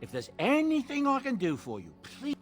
If there's anything I can do for you, please.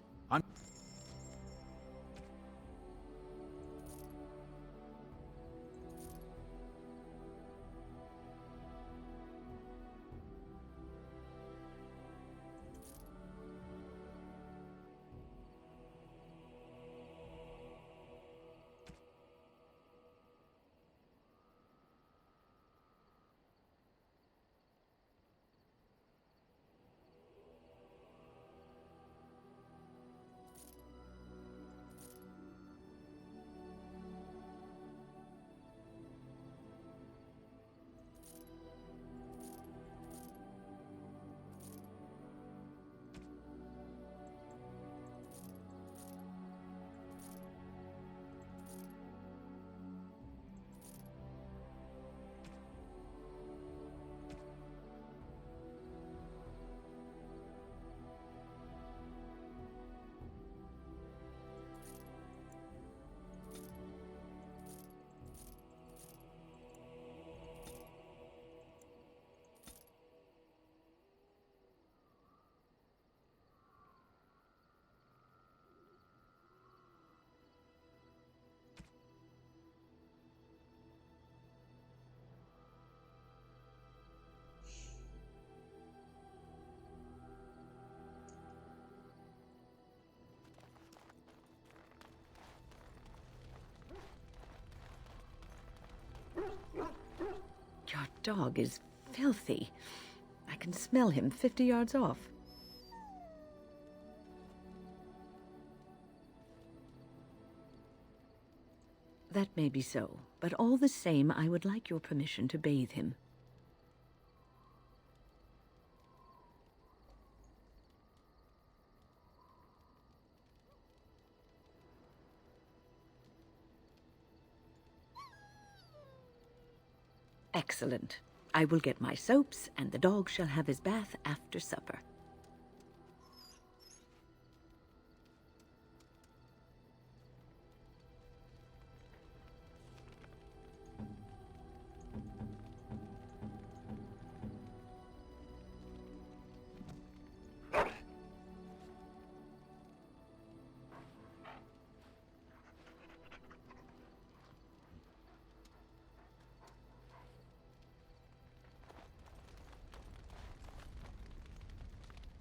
Your dog is filthy. I can smell him 50 yards off. That may be so, but all the same, I would like your permission to bathe him. Excellent. I will get my soaps, and the dog shall have his bath after supper.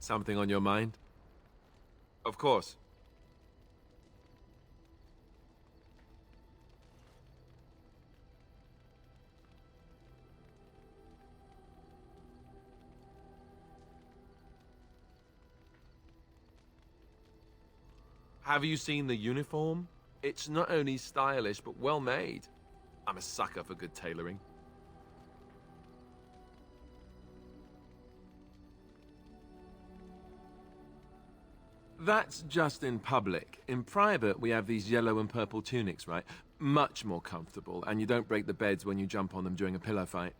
Something on your mind? Of course. Have you seen the uniform? It's not only stylish, but well made. I'm a sucker for good tailoring. That's just in public. In private, we have these yellow and purple tunics, right? Much more comfortable, and you don't break the beds when you jump on them during a pillow fight.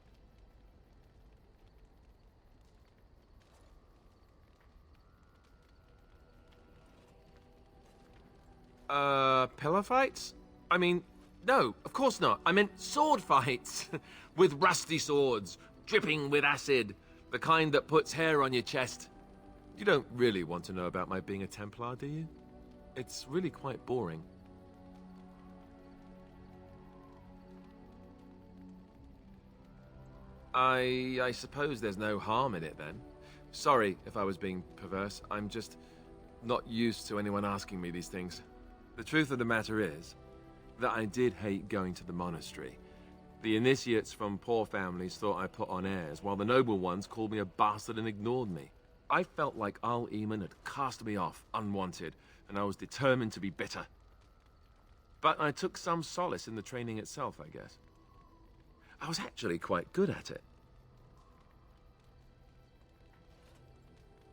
Pillow fights? I mean, no, of course not. I meant sword fights. With rusty swords, dripping with acid. The kind that puts hair on your chest. You don't really want to know about my being a Templar, do you? It's really quite boring. I suppose there's no harm in it then. Sorry if I was being perverse. I'm just not used to anyone asking me these things. The truth of the matter is that I did hate going to the monastery. The initiates from poor families thought I put on airs, while the noble ones called me a bastard and ignored me. I felt like Al Eamon had cast me off, unwanted, and I was determined to be bitter. But I took some solace in the training itself, I guess. I was actually quite good at it.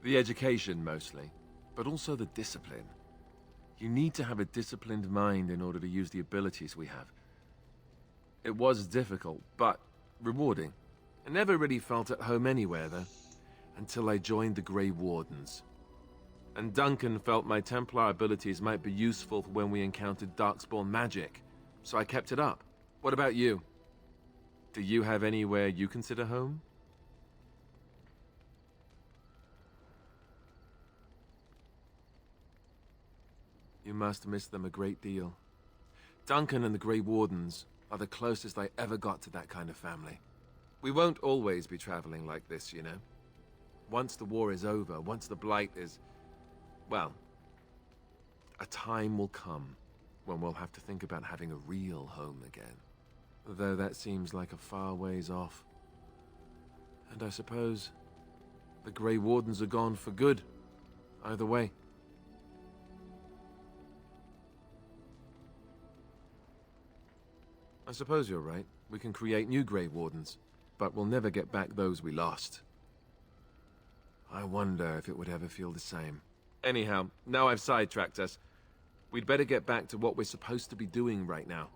The education, mostly, but also the discipline. You need to have a disciplined mind in order to use the abilities we have. It was difficult, but rewarding. I never really felt at home anywhere, though. Until I joined the Grey Wardens. And Duncan felt my Templar abilities might be useful when we encountered Darkspawn magic, so I kept it up. What about you? Do you have anywhere you consider home? You must miss them a great deal. Duncan and the Grey Wardens are the closest I ever got to that kind of family. We won't always be traveling like this, you know. Once the war is over, once the Blight is... well, a time will come when we'll have to think about having a real home again. Though that seems like a far ways off. And I suppose the Grey Wardens are gone for good, either way. I suppose you're right. We can create new Grey Wardens, but we'll never get back those we lost. I wonder if it would ever feel the same. Anyhow, now I've sidetracked us. We'd better get back to what we're supposed to be doing right now.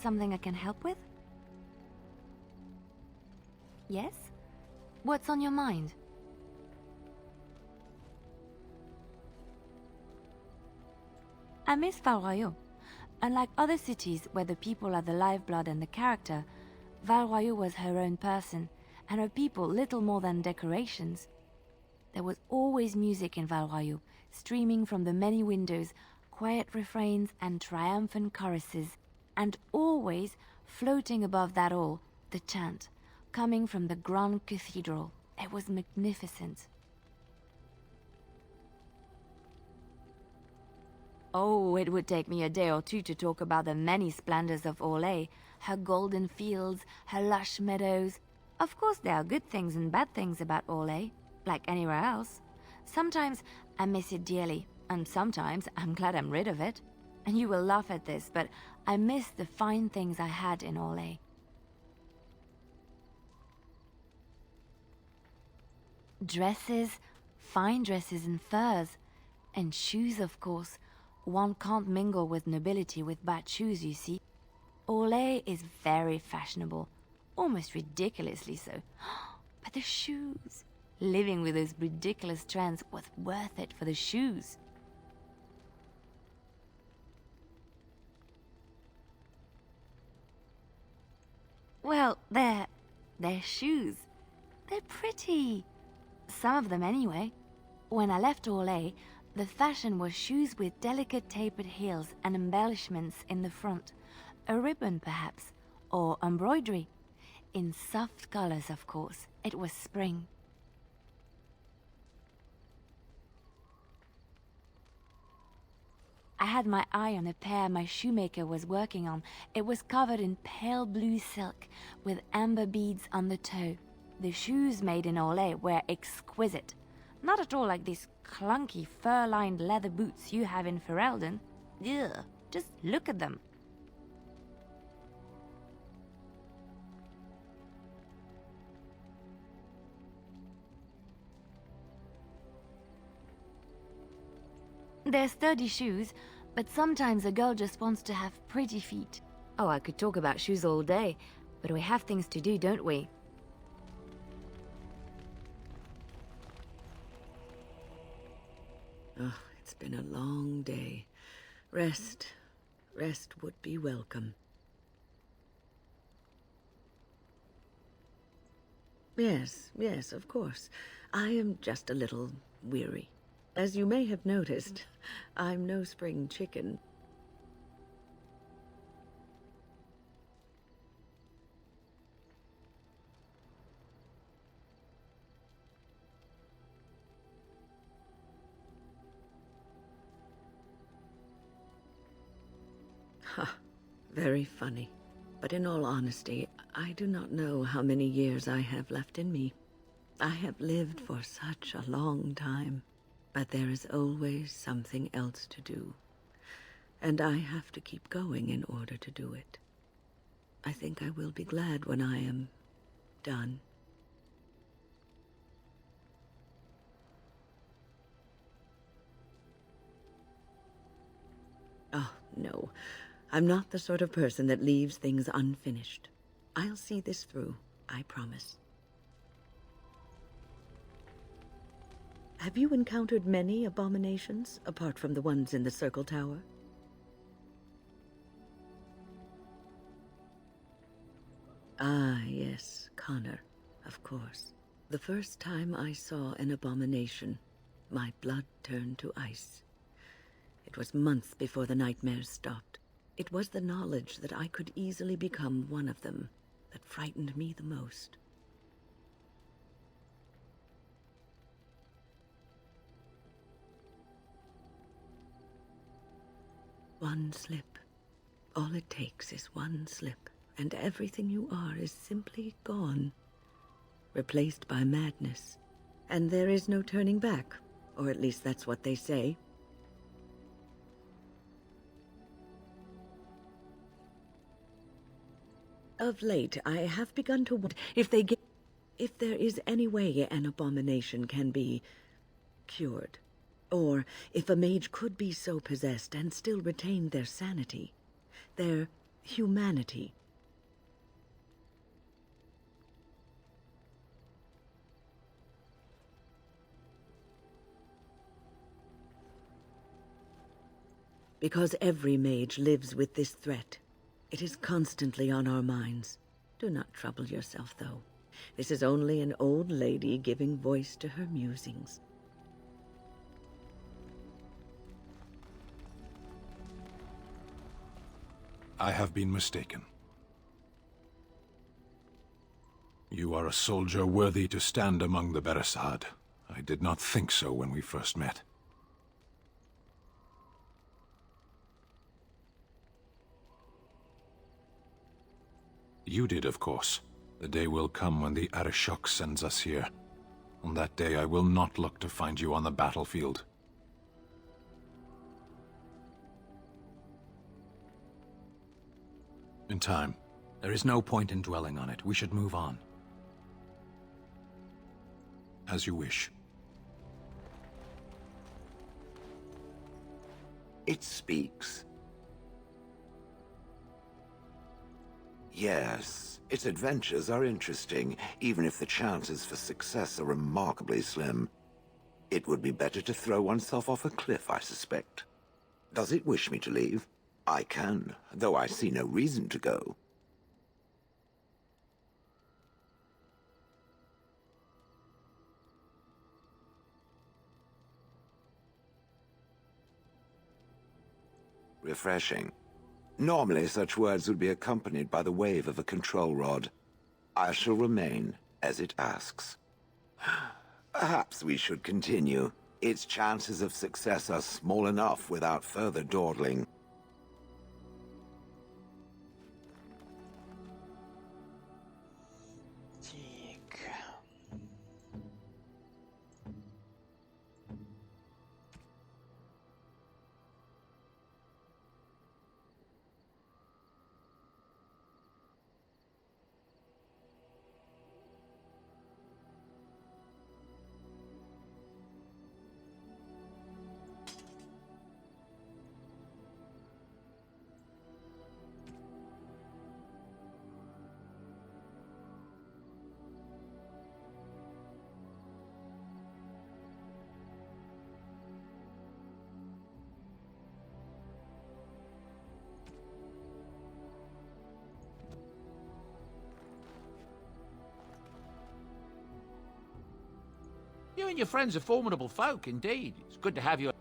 Something I can help with? Yes? What's on your mind? I miss Val Royeaux. Unlike other cities where the people are the lifeblood and the character, Val Royeaux was her own person, and her people little more than decorations. There was always music in Val Royeaux, streaming from the many windows, quiet refrains and triumphant choruses, and always, floating above that all, the chant, coming from the Grand Cathedral. It was magnificent. Oh, it would take me a day or two to talk about the many splendors of Orlais, her golden fields, her lush meadows. Of course there are good things and bad things about Orlais, like anywhere else. Sometimes I miss it dearly, and sometimes I'm glad I'm rid of it. And you will laugh at this, but I miss the fine things I had in Orlais. Dresses, fine dresses and furs, and shoes, of course. One can't mingle with nobility with bad shoes, you see. Orlais is very fashionable, almost ridiculously so. But the shoes, living with those ridiculous trends was worth it for the shoes. Well, they're shoes. They're pretty. Some of them anyway. When I left Orlais, the fashion was shoes with delicate tapered heels and embellishments in the front. A ribbon, perhaps, or embroidery. In soft colors, of course. It was spring. I had my eye on a pair my shoemaker was working on. It was covered in pale blue silk, with amber beads on the toe. The shoes made in Orlais were exquisite. Not at all like these clunky fur-lined leather boots you have in Ferelden. Ugh, just look at them. They're sturdy shoes, but sometimes a girl just wants to have pretty feet. Oh, I could talk about shoes all day, but we have things to do, don't we? Oh, it's been a long day. Rest would be welcome. Yes, of course. I am just a little weary. As you may have noticed, I'm no spring chicken. Ha, very funny. But in all honesty, I do not know how many years I have left in me. I have lived for such a long time. But there is always something else to do. And I have to keep going in order to do it. I think I will be glad when I am done. Oh, no. I'm not the sort of person that leaves things unfinished. I'll see this through, I promise. Have you encountered many abominations, apart from the ones in the Circle Tower? Ah, yes, Connor, of course. The first time I saw an abomination, my blood turned to ice. It was months before the nightmares stopped. It was the knowledge that I could easily become one of them that frightened me the most. One slip. All it takes is one slip, and everything you are is simply gone, replaced by madness. And there is no turning back, or at least that's what they say. Of late, I have begun to wonder if there is any way an abomination can be cured, or if a mage could be so possessed and still retain their sanity, their humanity. Because every mage lives with this threat. It is constantly on our minds. Do not trouble yourself, though. This is only an old lady giving voice to her musings. I have been mistaken. You are a soldier worthy to stand among the Beresad. I did not think so when we first met. You did, of course. The day will come when the Arishok sends us here. On that day, I will not look to find you on the battlefield. In time. There is no point in dwelling on it. We should move on. As you wish. It speaks. Yes, its adventures are interesting, even if the chances for success are remarkably slim. It would be better to throw oneself off a cliff, I suspect. Does it wish me to leave? I can, though I see no reason to go. Refreshing. Normally, such words would be accompanied by the wave of a control rod. I shall remain as it asks. Perhaps we should continue. Its chances of success are small enough without further dawdling. You and your friends are formidable folk, indeed. It's good to have you.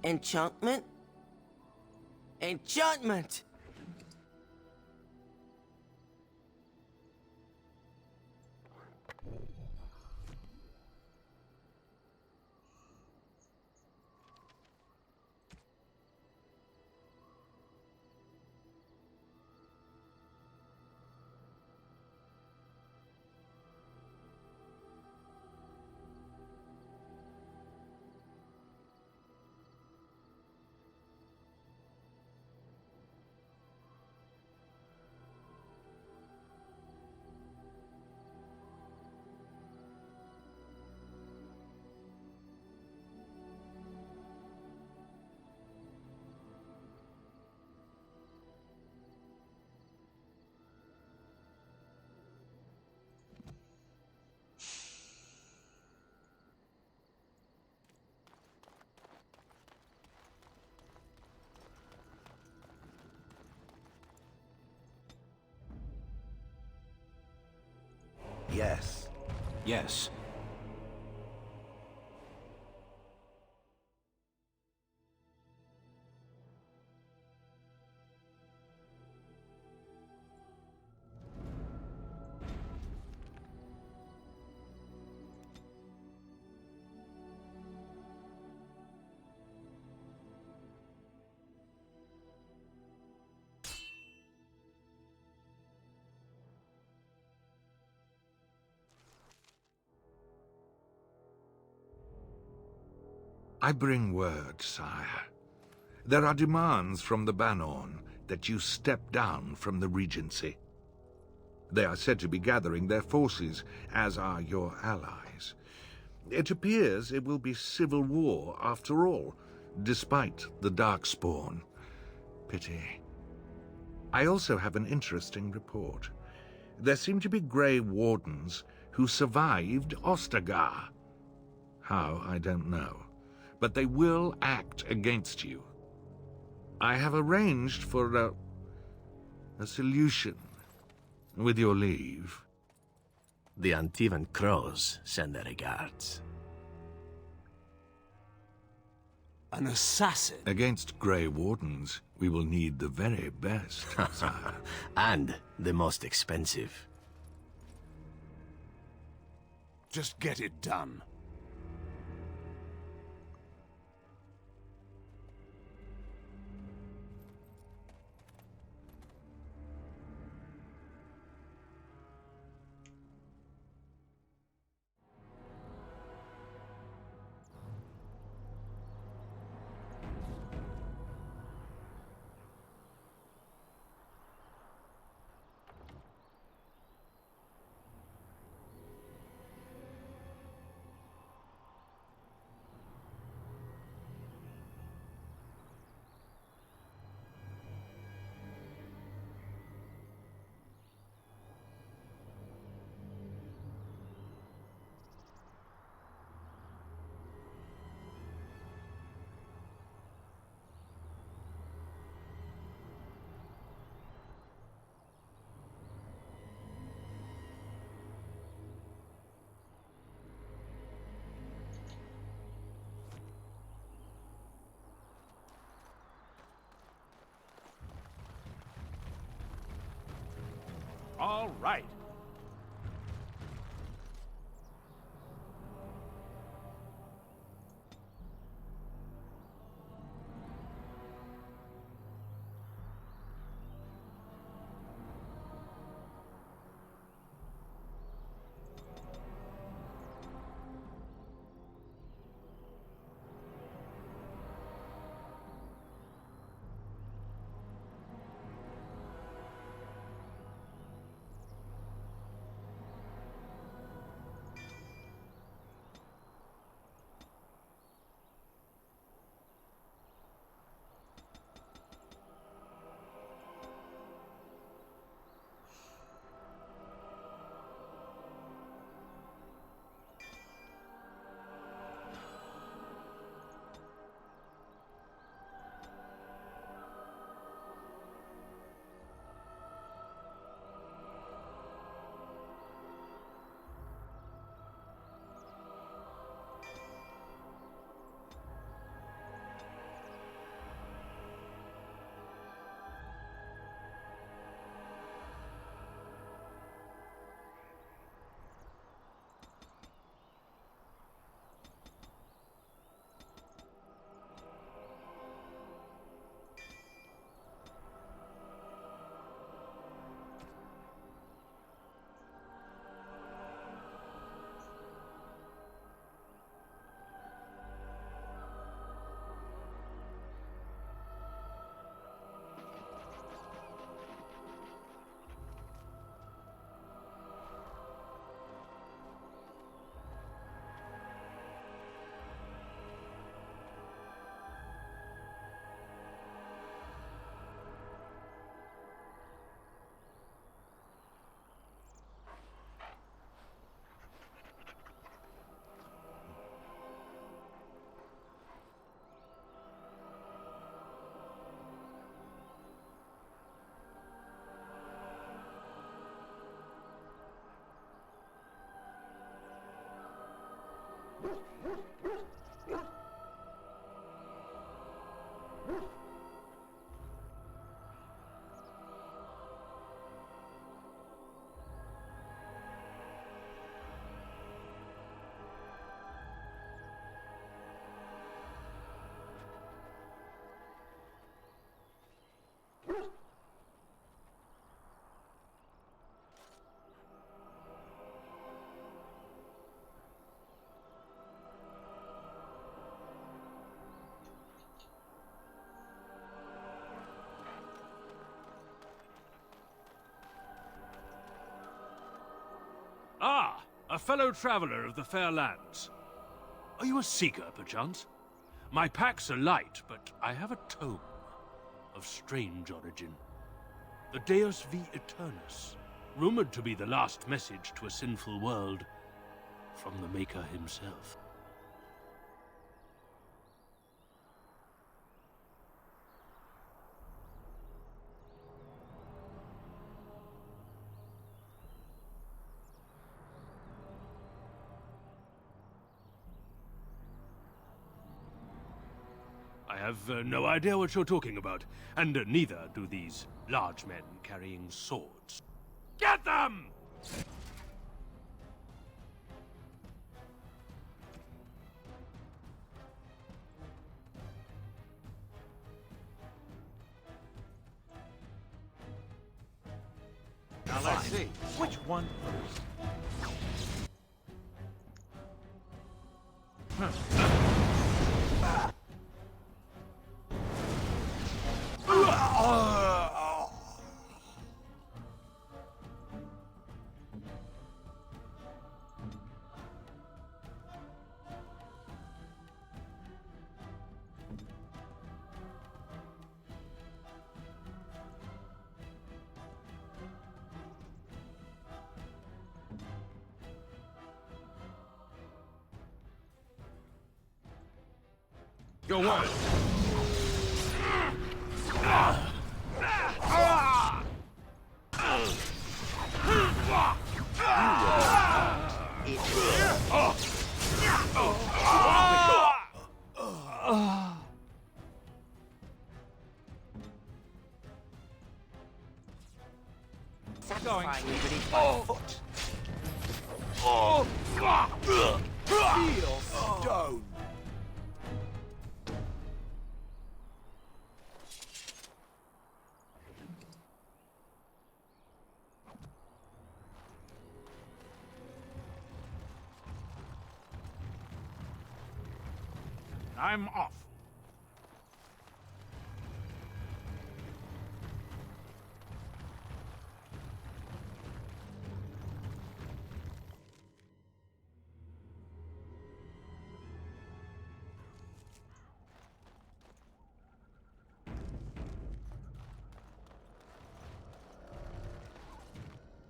Enchantment? Enchantment! Yes. Yes. I bring word, sire. There are demands from the Banorn that you step down from the Regency. They are said to be gathering their forces, as are your allies. It appears it will be civil war after all, despite the Darkspawn. Pity. I also have an interesting report. There seem to be Grey Wardens who survived Ostagar. How, I don't know. But they will act against you. I have arranged for a solution, with your leave. The Antivan Crows send their regards. An assassin? Against Grey Wardens, we will need the very best, sire. And the most expensive. Just get it done. All right. a fellow traveler of the fair lands. Are you a seeker, perchance? My packs are light, but I have a tome of strange origin. The Deus V Eternus, rumored to be the last message to a sinful world from the Maker himself. I have no idea what you're talking about, and neither do these large men carrying swords. Get them! Now let's see. Which one first? Go on! Satisfying me beneath my foot. Feel stone. I'm off.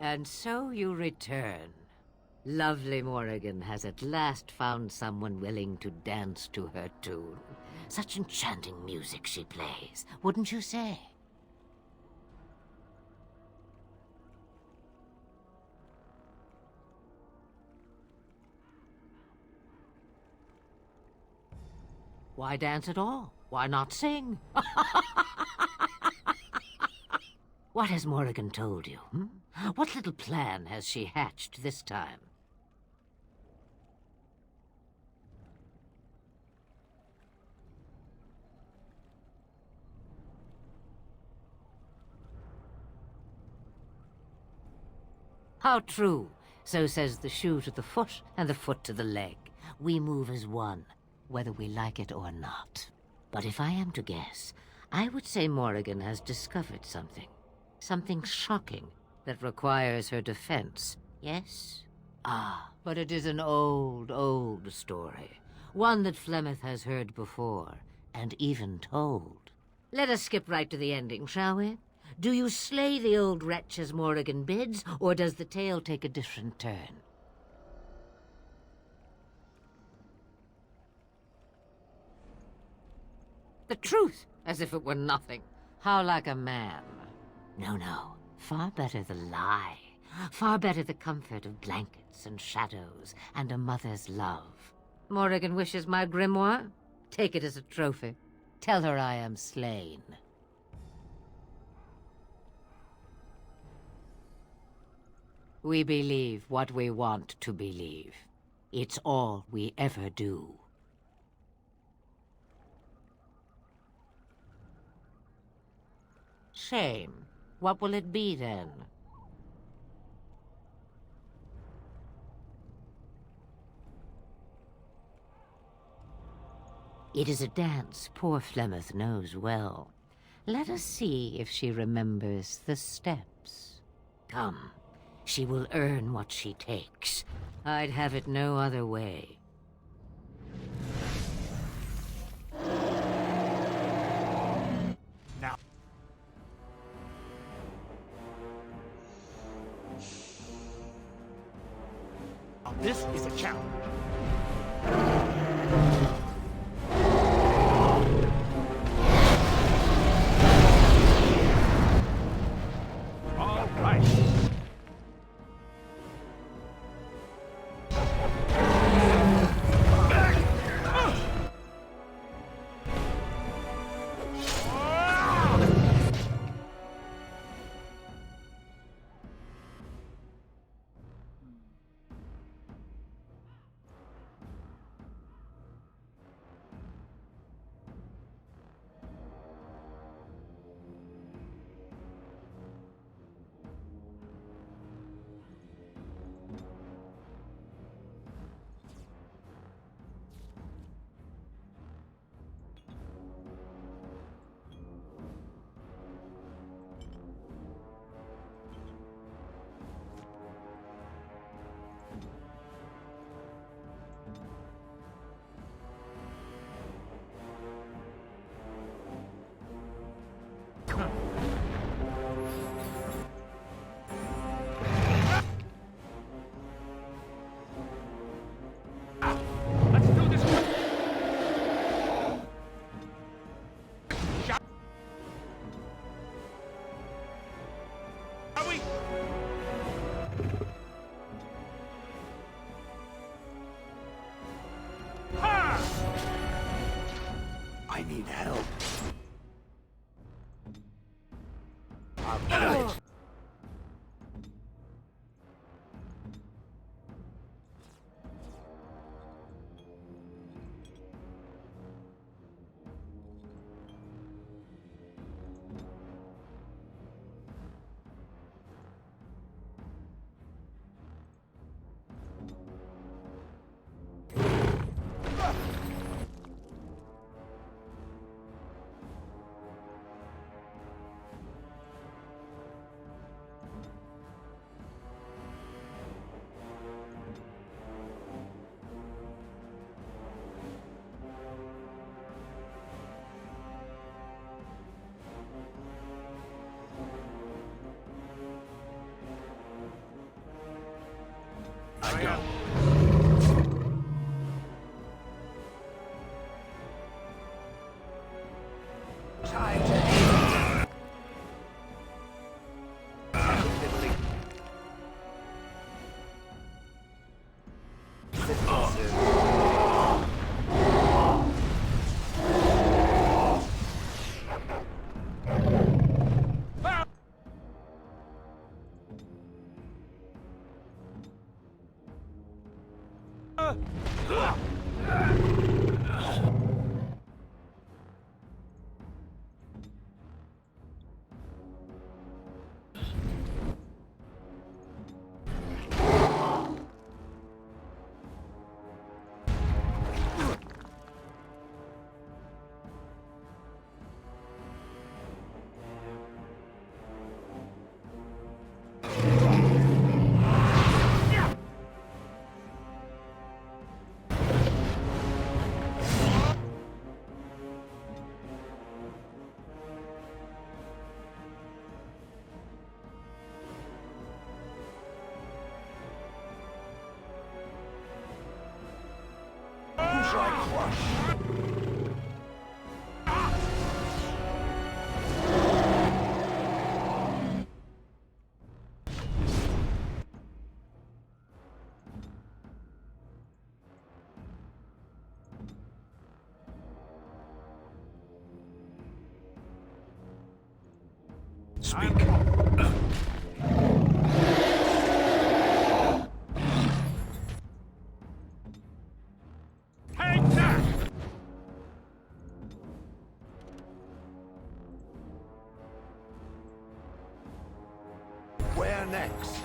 And so you return. Lovely Morrigan has at last found someone willing to dance to her tune. Such enchanting music she plays, wouldn't you say? Why dance at all? Why not sing? What has Morrigan told you? What little plan has she hatched this time? How true. So says the shoe to the foot and the foot to the leg. We move as one, whether we like it or not. But if I am to guess, I would say Morrigan has discovered something. Something shocking that requires her defense. Yes? Ah, but it is an old, old story. One that Flemeth has heard before, and even told. Let us skip right to the ending, shall we? Do you slay the old wretch as Morrigan bids, or does the tale take a different turn? The truth, as if it were nothing. How like a man. No, no. Far better the lie. Far better the comfort of blankets and shadows and a mother's love. Morrigan wishes my grimoire? Take it as a trophy. Tell her I am slain. We believe what we want to believe. It's all we ever do. Shame. What will it be, then? It is a dance poor Flemeth knows well. Let us see if she remembers the steps. Come, she will earn what she takes. I'd have it no other way. Now. Now this is a challenge. All right. Let's do this. Shall we? Ha! I need help. I go. Time to aim. Who shall I crush? Speak. Hang back! Where next?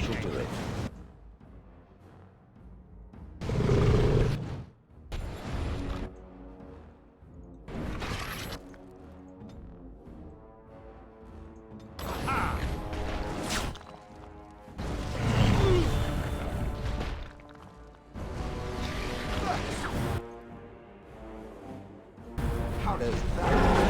shall do it. How does that...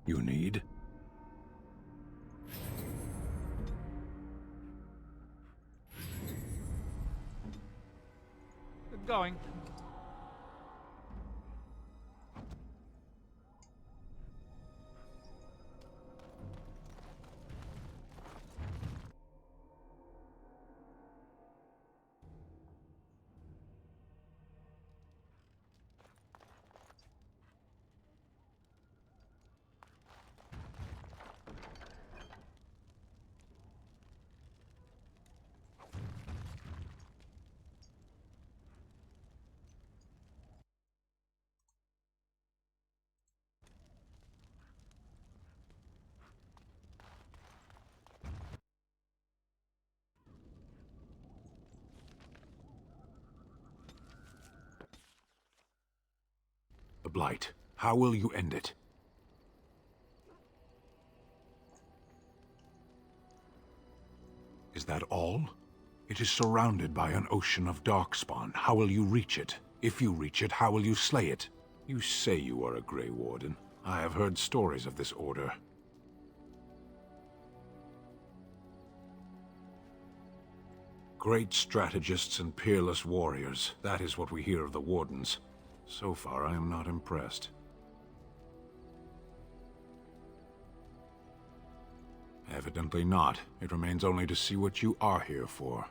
You need? Going. The Blight. How will you end it? Is that all? It is surrounded by an ocean of darkspawn. How will you reach it? If you reach it, how will you slay it? You say you are a Grey Warden. I have heard stories of this order. Great strategists and peerless warriors. That is what we hear of the Wardens. So far, I am not impressed. Evidently not. It remains only to see what you are here for.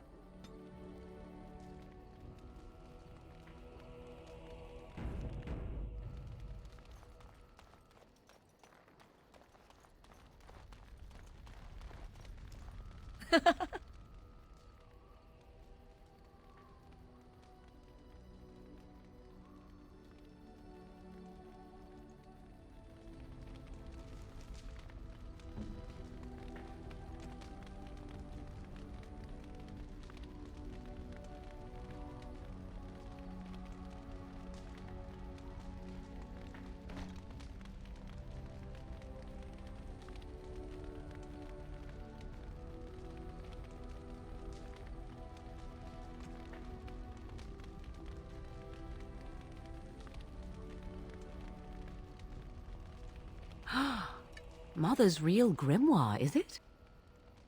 Mother's real grimoire, is it?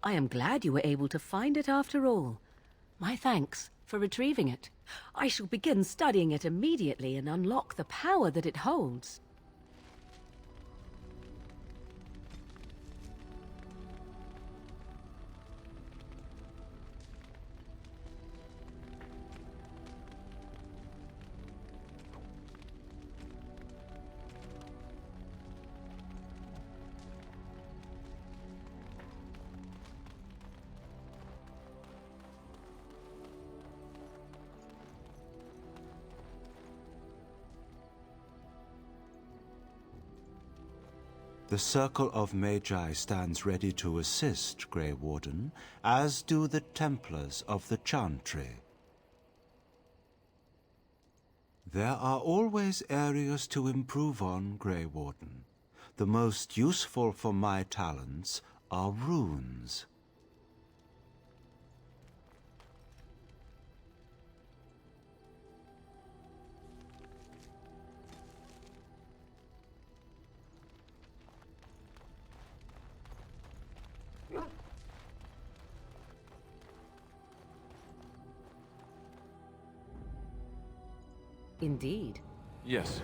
I am glad you were able to find it after all. My thanks for retrieving it. I shall begin studying it immediately and unlock the power that it holds. The Circle of Magi stands ready to assist, Grey Warden, as do the Templars of the Chantry. There are always areas to improve on, Grey Warden. The most useful for my talents are runes. Indeed. Yes.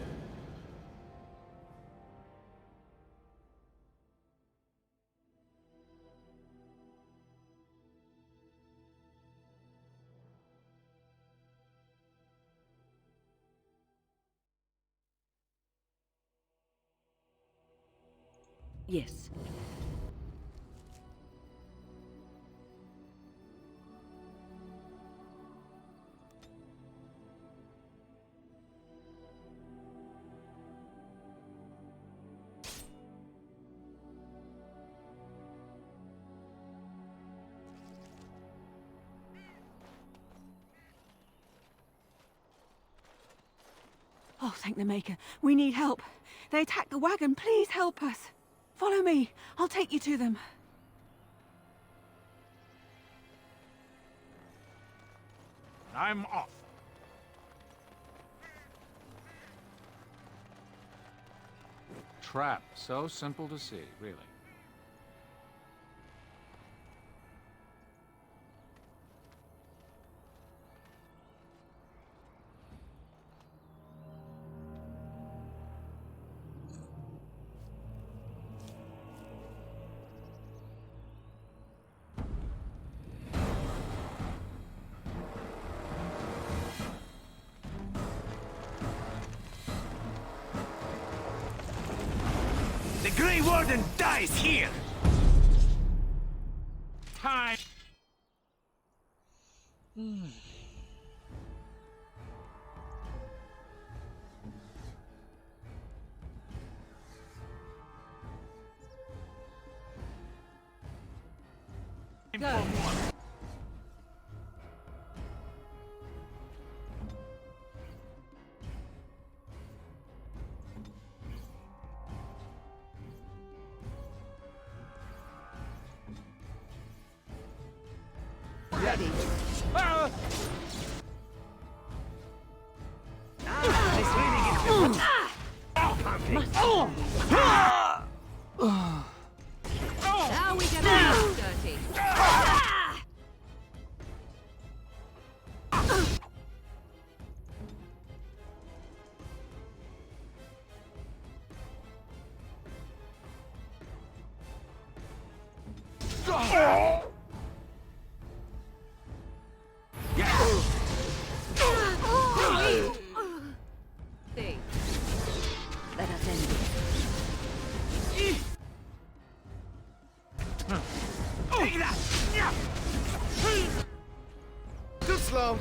Yes. Oh, thank the Maker. We need help. They attacked the wagon. Please help us. Follow me. I'll take you to them. I'm off. Trap. So simple to see, really. The Grey Warden dies here! Time! Go. Ready. Now we get our dirty. Let us end it. Too slow.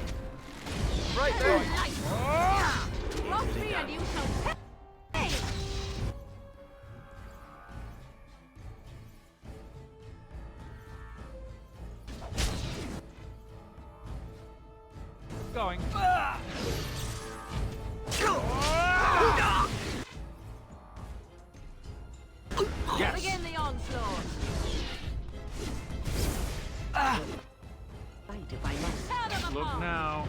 Right there. Cross me and you shall pay! Going. Yes. Begin the onslaught. Fight if I must. Tear them Look apart. now.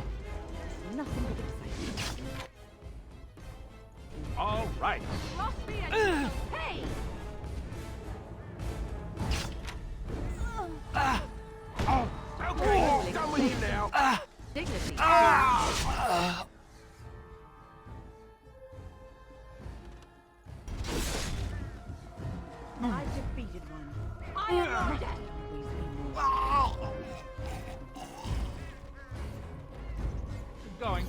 Nothing but excitement. All right. Cross me and you shall pay. Okay. Done with you now. Dignity. I've defeated one. I am not dead. Going.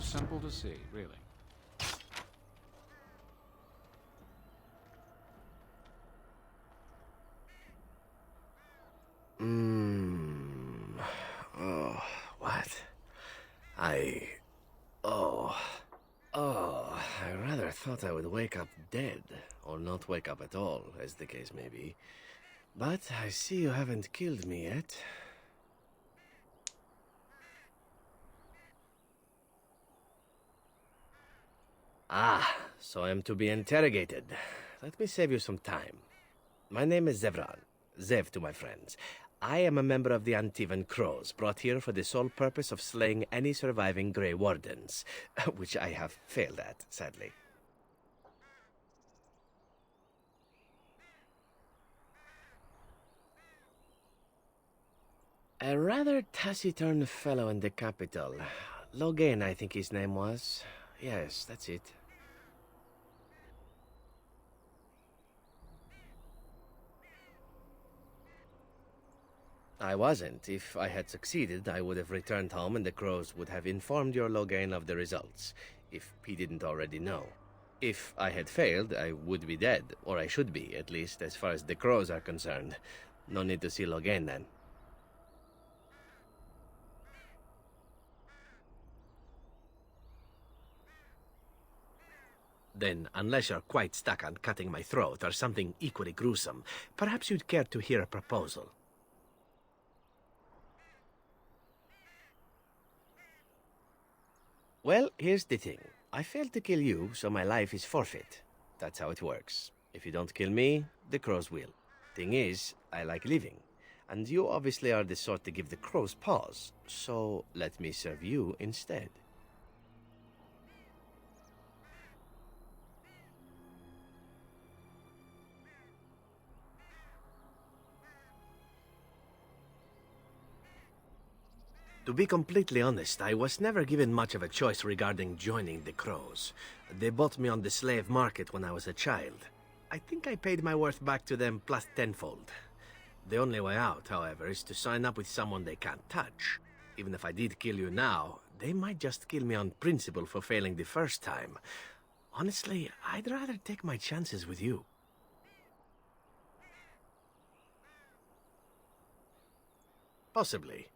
simple to see, really. Oh, what? I rather thought I would wake up dead, or not wake up at all, as the case may be. But I see you haven't killed me yet. Ah, so I'm to be interrogated. Let me save you some time. My name is Zevran. Zev to my friends. I am a member of the Antivan Crows, brought here for the sole purpose of slaying any surviving Grey Wardens, which I have failed at, sadly. A rather taciturn fellow in the capital. Logain, I think his name was. Yes, that's it. I wasn't. If I had succeeded, I would have returned home and the Crows would have informed your Logain of the results, if he didn't already know. If I had failed, I would be dead, or I should be, at least as far as the Crows are concerned. No need to see Logain then. Then, unless you're quite stuck on cutting my throat or something equally gruesome, perhaps you'd care to hear a proposal. Well, here's the thing. I failed to kill you, so my life is forfeit. That's how it works. If you don't kill me, the Crows will. Thing is, I like living. And you obviously are the sort to give the Crows pause, so let me serve you instead. To be completely honest, I was never given much of a choice regarding joining the Crows. They bought me on the slave market when I was a child. I think I paid my worth back to them plus tenfold. The only way out, however, is to sign up with someone they can't touch. Even if I did kill you now, they might just kill me on principle for failing the first time. Honestly, I'd rather take my chances with you. Possibly.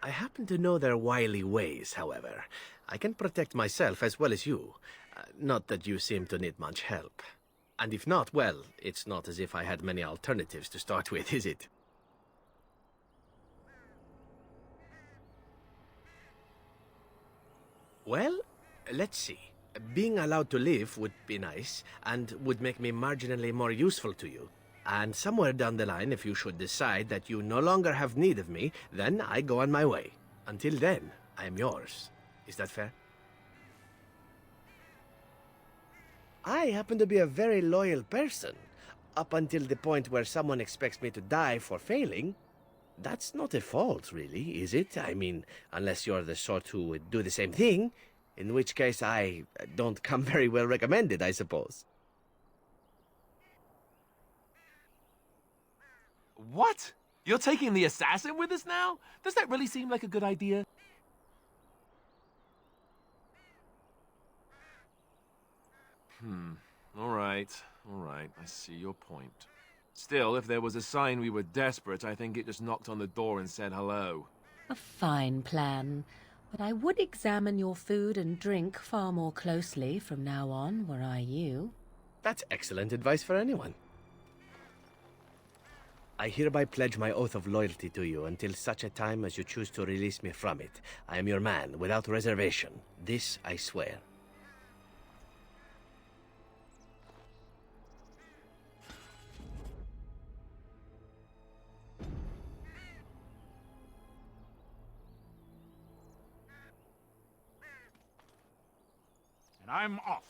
I happen to know their wily ways, however. I can protect myself as well as you. Not that you seem to need much help. And if not, well, it's not as if I had many alternatives to start with, is it? Well, let's see. Being allowed to live would be nice, and would make me marginally more useful to you. And somewhere down the line, if you should decide that you no longer have need of me, then I go on my way. Until then, I am yours. Is that fair? I happen to be a very loyal person. Up until the point where someone expects me to die for failing. That's not a fault, really, is it? I mean, unless you're the sort who would do the same thing, in which case I don't come very well recommended, I suppose. What? You're taking the assassin with us now? Does that really seem like a good idea? All right. I see your point. Still, if there was a sign we were desperate, I think it just knocked on the door and said hello. A fine plan. But I would examine your food and drink far more closely from now on, were I you. That's excellent advice for anyone. I hereby pledge my oath of loyalty to you until such a time as you choose to release me from it. I am your man, without reservation. This I swear. And I'm off.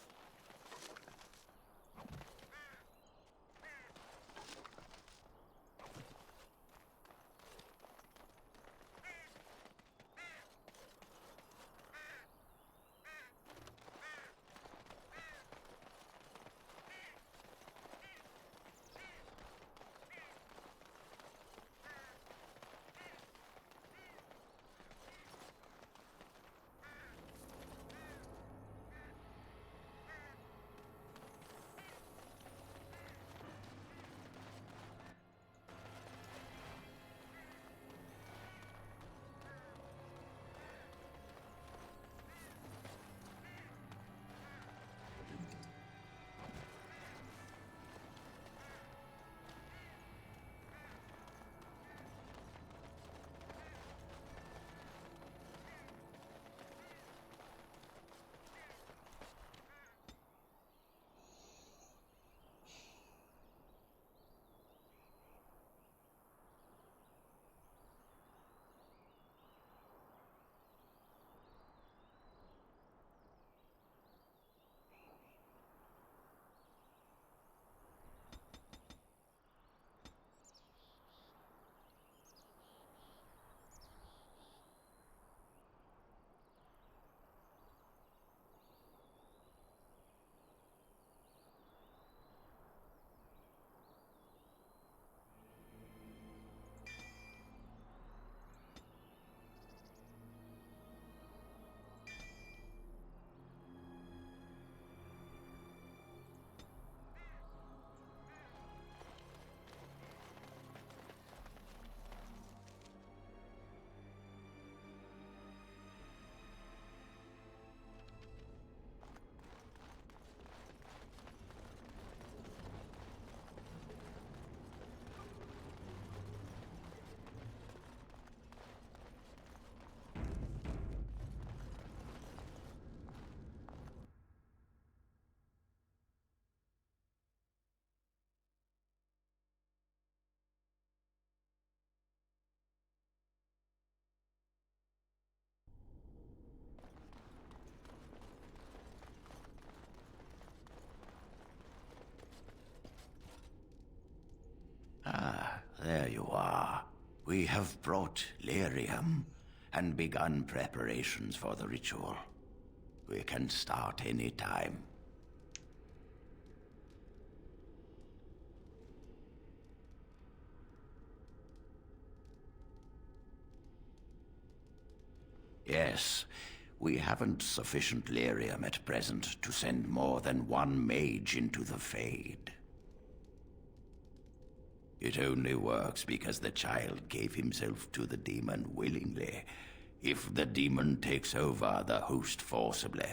you are. We have brought lyrium and begun preparations for the ritual. We can start any time. Yes, we haven't sufficient lyrium at present to send more than one mage into the Fade. It only works because the child gave himself to the demon willingly. If the demon takes over the host forcibly,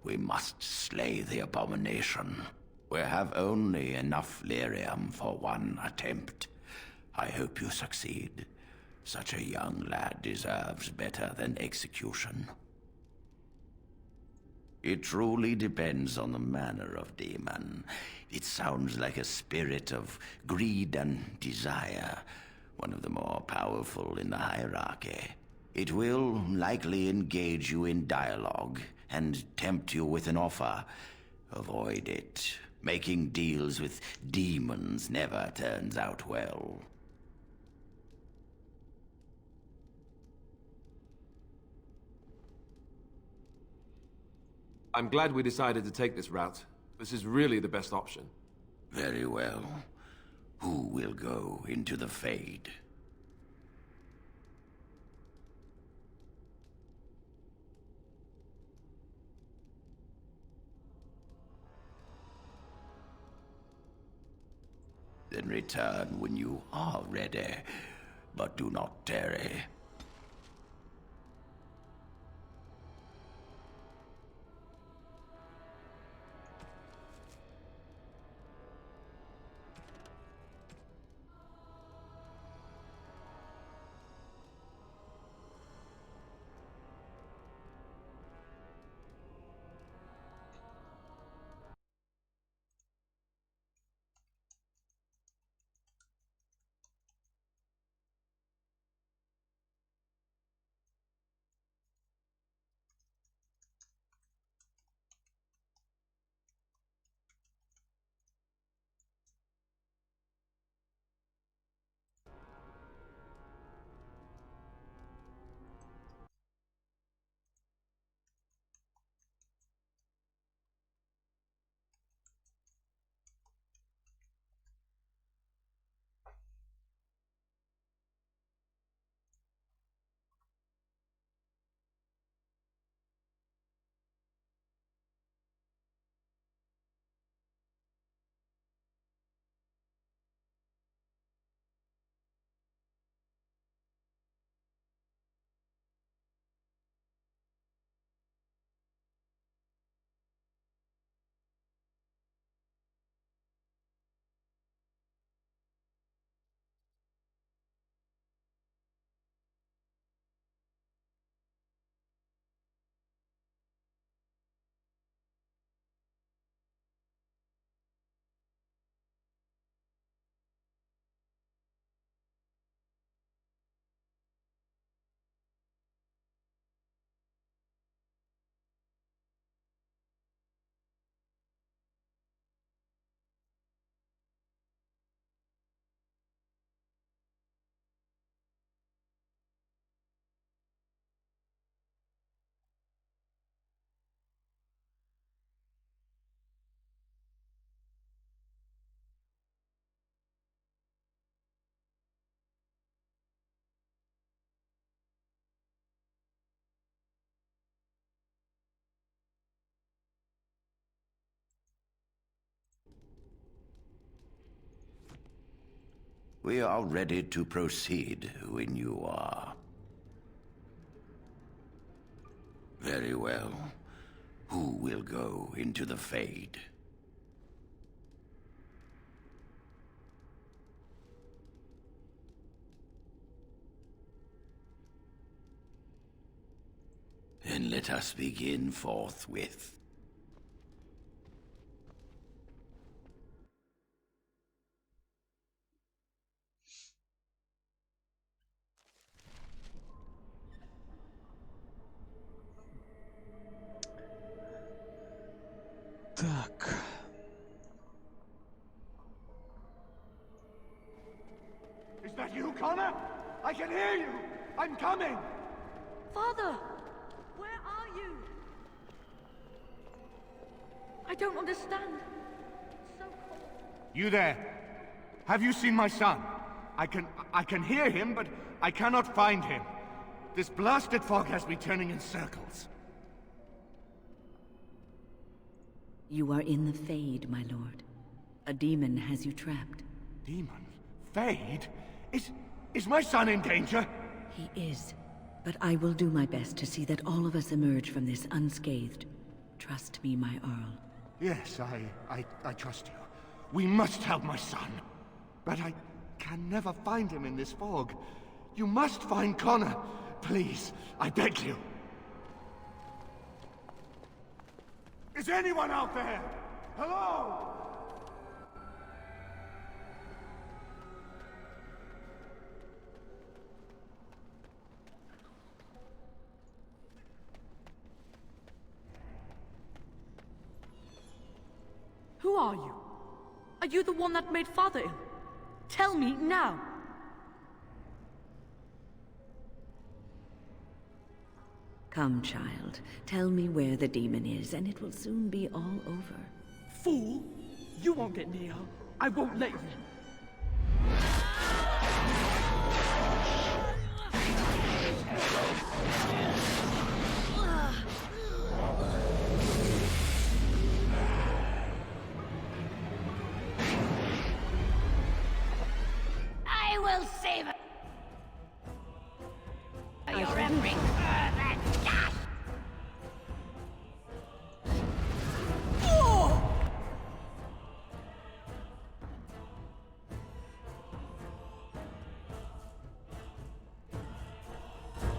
we must slay the abomination. We have only enough lyrium for one attempt. I hope you succeed. Such a young lad deserves better than execution. It truly depends on the manner of demon. It sounds like a spirit of greed and desire, one of the more powerful in the hierarchy. It will likely engage you in dialogue and tempt you with an offer. Avoid it. Making deals with demons never turns out well. I'm glad we decided to take this route. This is really the best option. Very well. Who will go into the Fade? Then return when you are ready, but do not tarry. We are ready to proceed when you are. Very well. Who will go into the Fade? Then let us begin forthwith. Так. Is that you, Connor? I can hear you! I'm coming! Father! Where are you? I don't understand. It's so cold. You there? Have you seen my son? I can hear him, but I cannot find him. This blasted fog has me turning in circles. You are in the Fade, my lord. A demon has you trapped. Demon? Fade? Is my son in danger? He is. But I will do my best to see that all of us emerge from this unscathed. Trust me, my Earl. Yes, I trust you. We must help my son. But I can never find him in this fog. You must find Connor. Please, I beg you. Is anyone out there? Hello? Who are you? Are you the one that made Father ill? Tell me now! Come, child. Tell me where the demon is, and it will soon be all over. Fool! You won't get near her. I won't let you. I will save her. You're every that gas.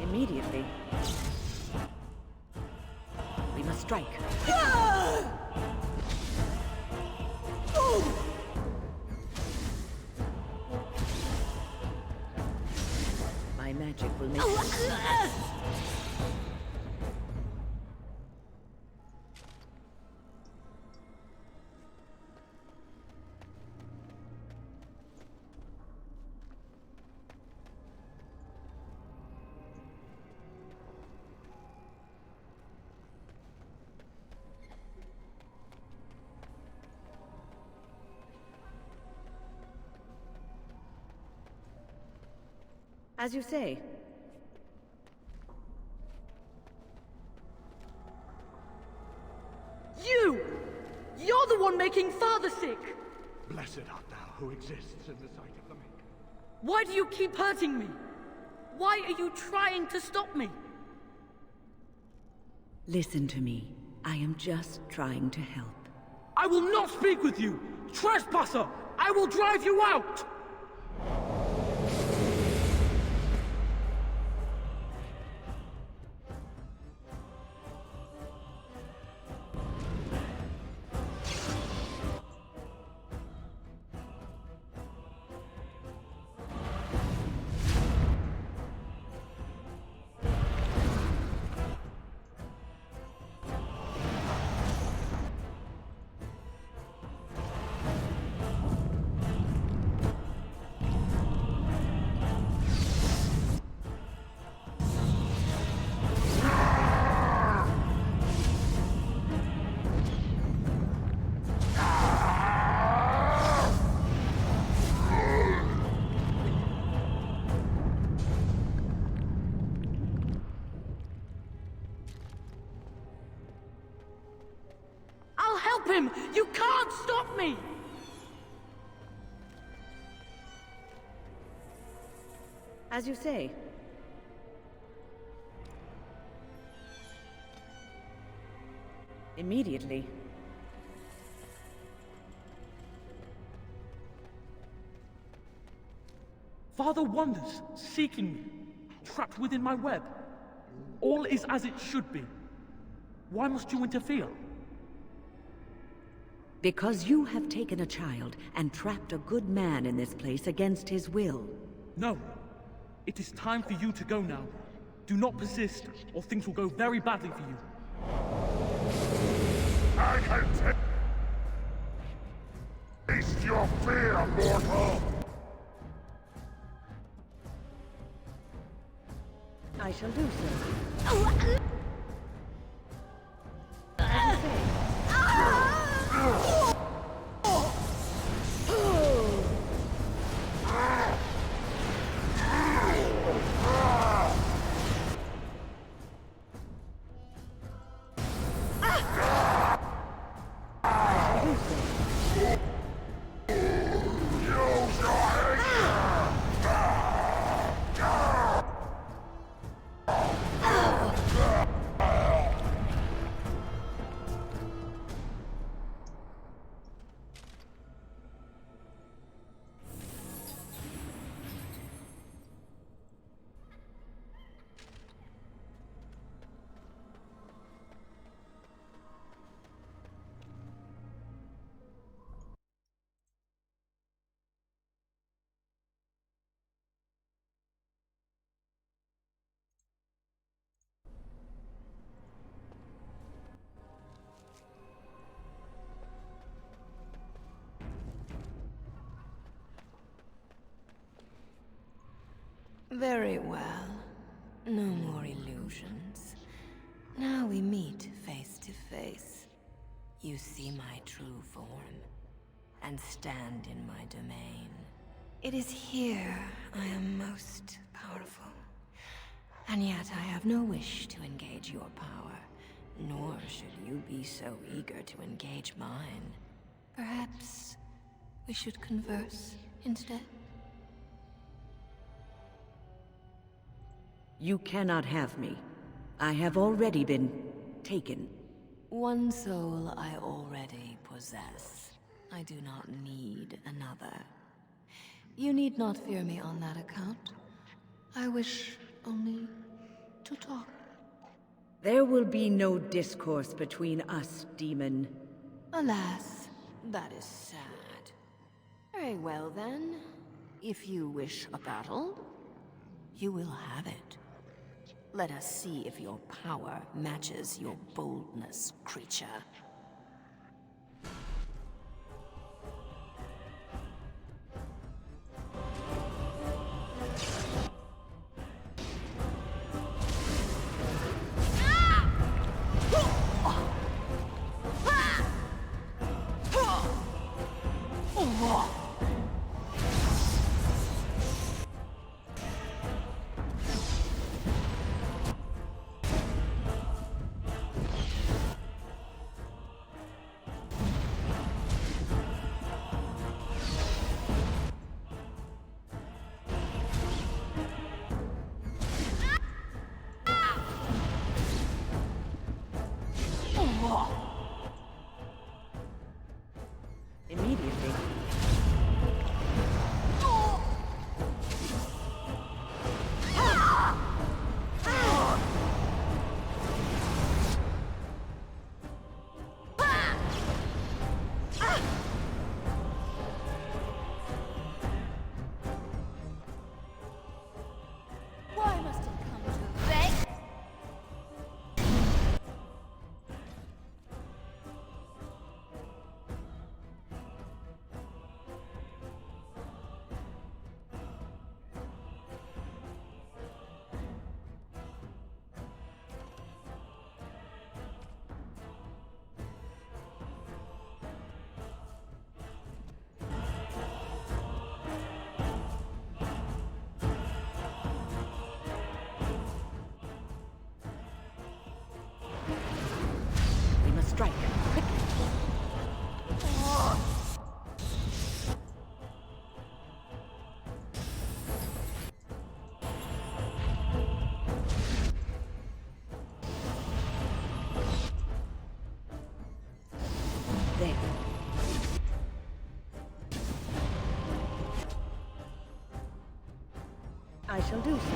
Immediately. We must strike. My magic will make As you say. You're the one making Father sick! Blessed art thou who exists in the sight of the Maker. Why do you keep hurting me? Why are you trying to stop me? Listen to me. I am just trying to help. I will not speak with you! Trespasser! I will drive you out! Him! You can't stop me! As you say. Immediately. Father wanders, seeking me, trapped within my web. All is as it should be. Why must you interfere? Because you have taken a child and trapped a good man in this place against his will. No. It is time for you to go now. Do not persist, or things will go very badly for you. I can taste your fear, mortal! shall do so. As you say. Very well. No more illusions. Now we meet face to face. You see my true form, and stand in my domain. It is here I am most powerful. And yet I have no wish to engage your power, nor should you be so eager to engage mine. Perhaps we should converse instead? You cannot have me. I have already been taken. One soul I already possess. I do not need another. You need not fear me on that account. I wish only to talk. There will be no discourse between us, demon. Alas, that is sad. Very well then. If you wish a battle, you will have it. Let us see if your power matches your boldness, creature. Immediately. Why must it come to this? We must strike quickly. There. I shall do so.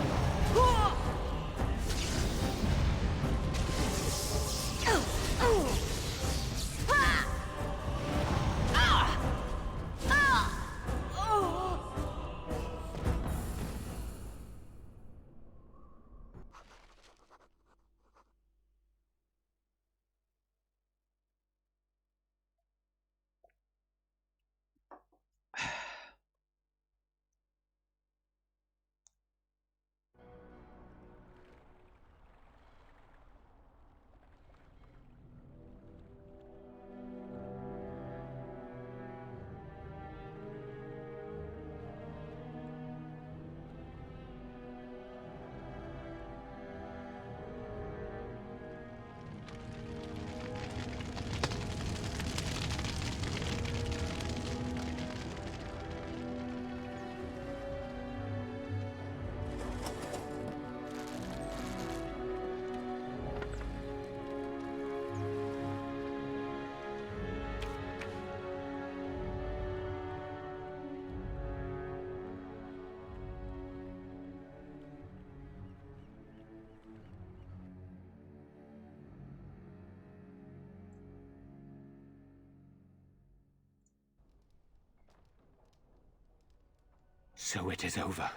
So it is over.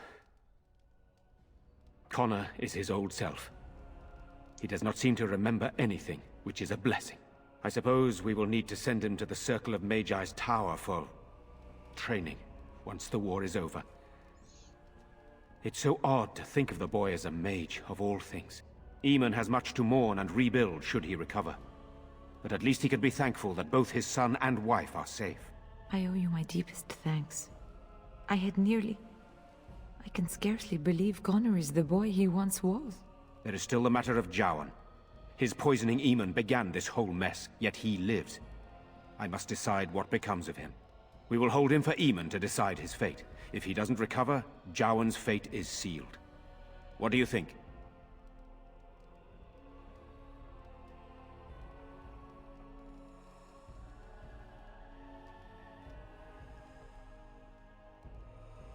Connor is his old self. He does not seem to remember anything, which is a blessing. I suppose we will need to send him to the Circle of Magi's tower for training, once the war is over. It's so odd to think of the boy as a mage, of all things. Eamon has much to mourn and rebuild should he recover. But at least he can be thankful that both his son and wife are safe. I owe you my deepest thanks. I can scarcely believe Connor is the boy he once was. There is still the matter of Jowan. His poisoning Eamon began this whole mess, yet he lives. I must decide what becomes of him. We will hold him for Eamon to decide his fate. If he doesn't recover, Jowan's fate is sealed. What do you think?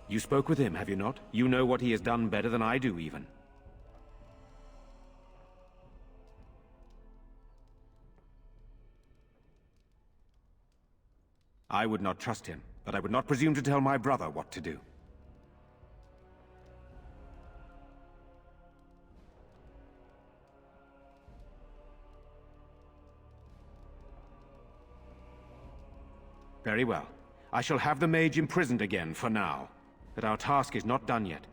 You spoke with him, have you not? You know what he has done better than I do, even. I would not trust him, but I would not presume to tell my brother what to do. Very well. I shall have the mage imprisoned again for now. But our task is not done yet.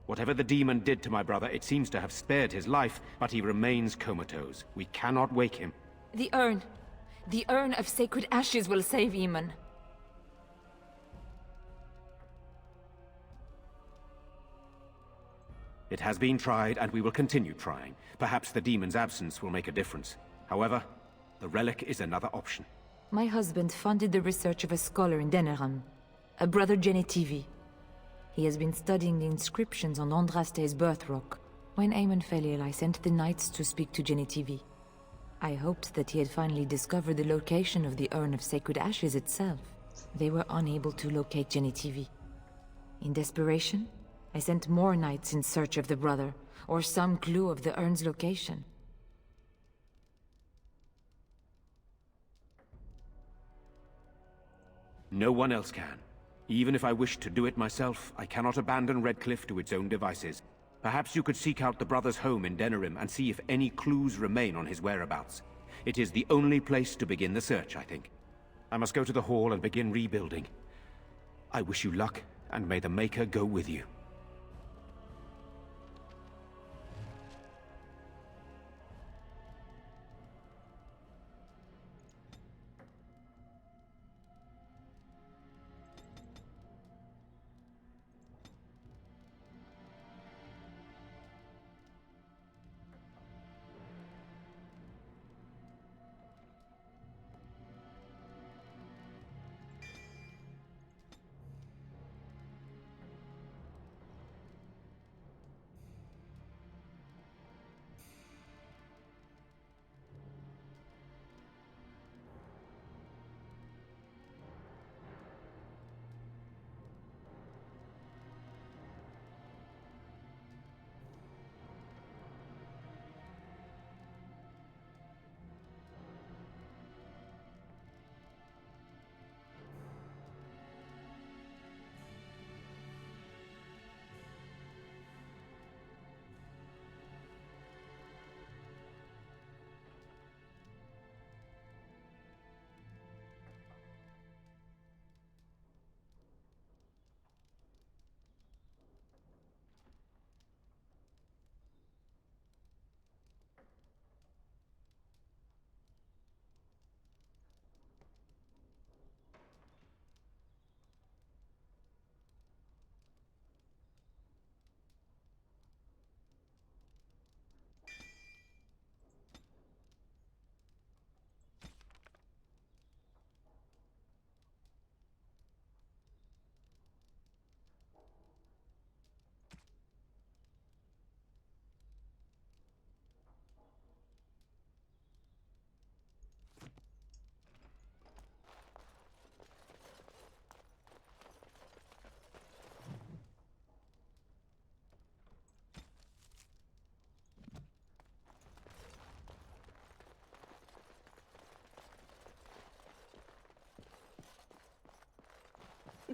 Whatever the demon did to my brother, it seems to have spared his life, but he remains comatose. We cannot wake him. The urn. The urn of sacred ashes will save Eamon. It has been tried, and we will continue trying. Perhaps the demon's absence will make a difference. However, the relic is another option. My husband funded the research of a scholar in Denerim, a brother Genetivi. He has been studying the inscriptions on Andraste's birth rock. When Eamon fell ill, I sent the knights to speak to Genetivi. I hoped that he had finally discovered the location of the urn of sacred ashes itself. They were unable to locate Genetivi. In desperation, I sent more knights in search of the brother, or some clue of the urn's location. No one else can. Even if I wished to do it myself, I cannot abandon Redcliffe to its own devices. Perhaps you could seek out the brother's home in Denerim and see if any clues remain on his whereabouts. It is the only place to begin the search, I think. I must go to the hall and begin rebuilding. I wish you luck, and may the Maker go with you.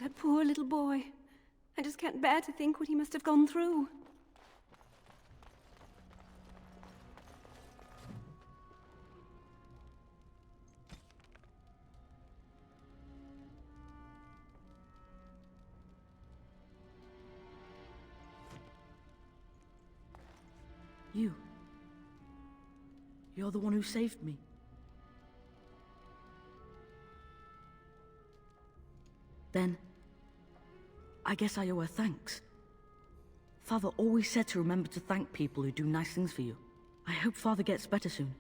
That poor little boy. I just can't bear to think what he must have gone through. You're the one who saved me. Then, I guess I owe her thanks. Father always said to remember to thank people who do nice things for you. I hope Father gets better soon.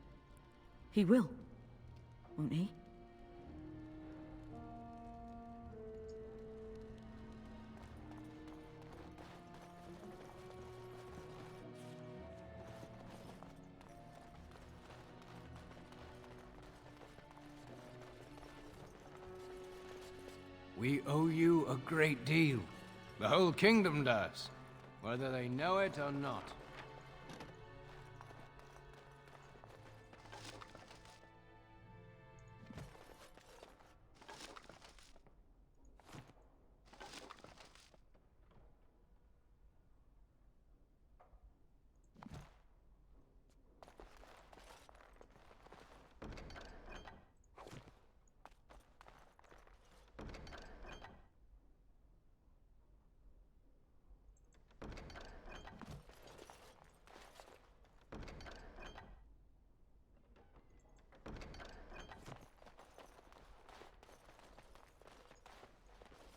He will, won't he? We owe you a great deal. The whole kingdom does, whether they know it or not.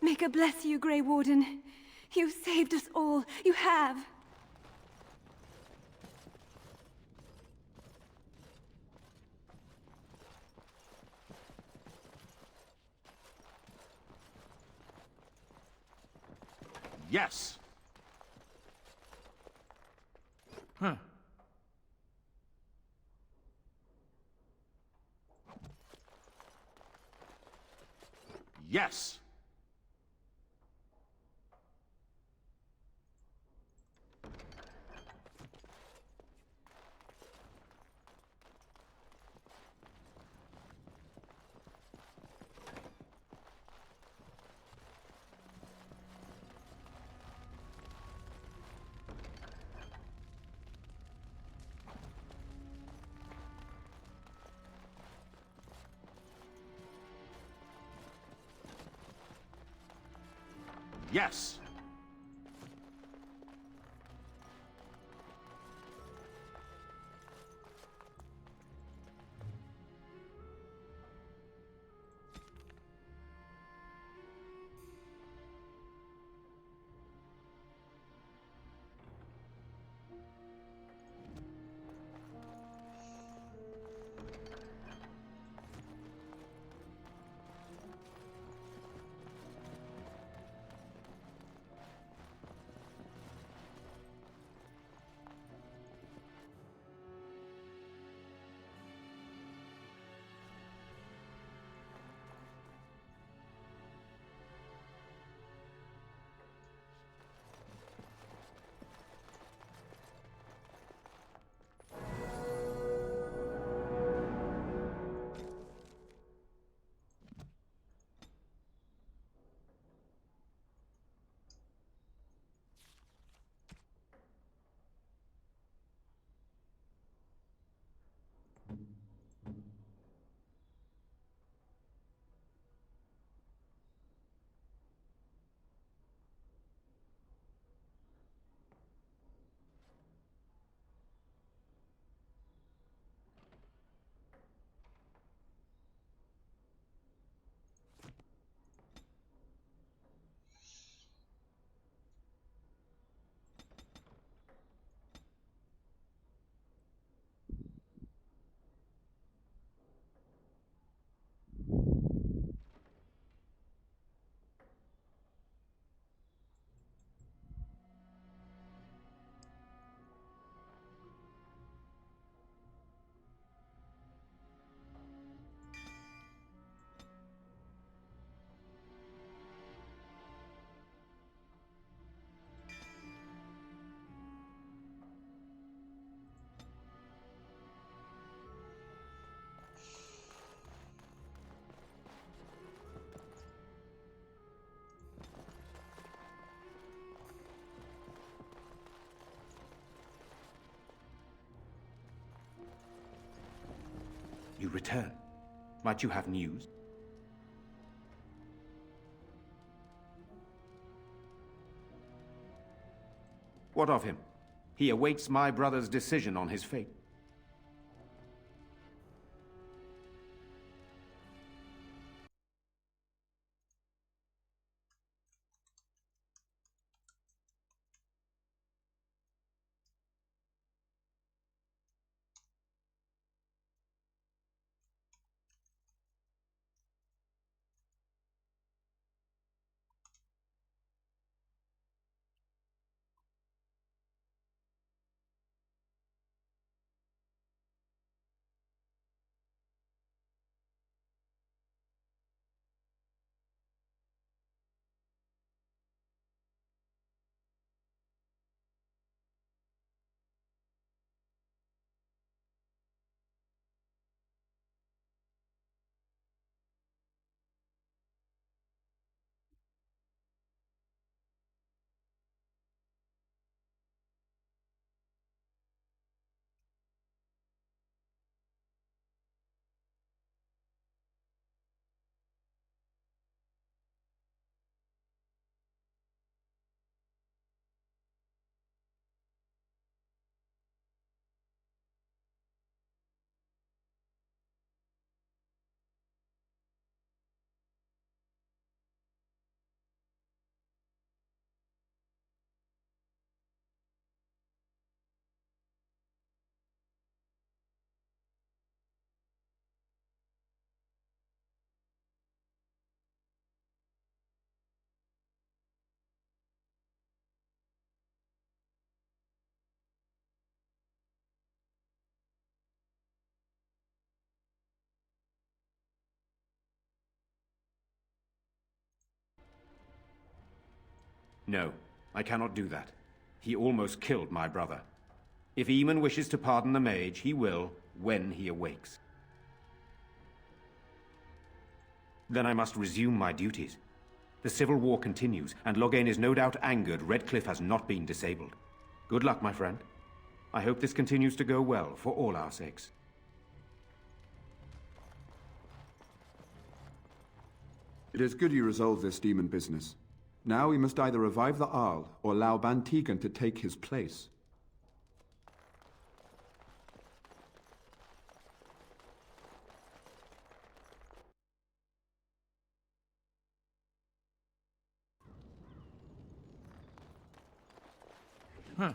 May God bless you, Grey Warden. You saved us all. You have. Yes! Huh. Yes! Yes! You return. Might you have news? What of him? He awaits my brother's decision on his fate. No, I cannot do that. He almost killed my brother. If Eamon wishes to pardon the mage, he will, when he awakes. Then I must resume my duties. The civil war continues, and Loghain is no doubt angered Redcliffe has not been disabled. Good luck, my friend. I hope this continues to go well, for all our sakes. It is good you resolved this demon business. Now we must either revive the Arl, or allow Bantegan to take his place. Huh.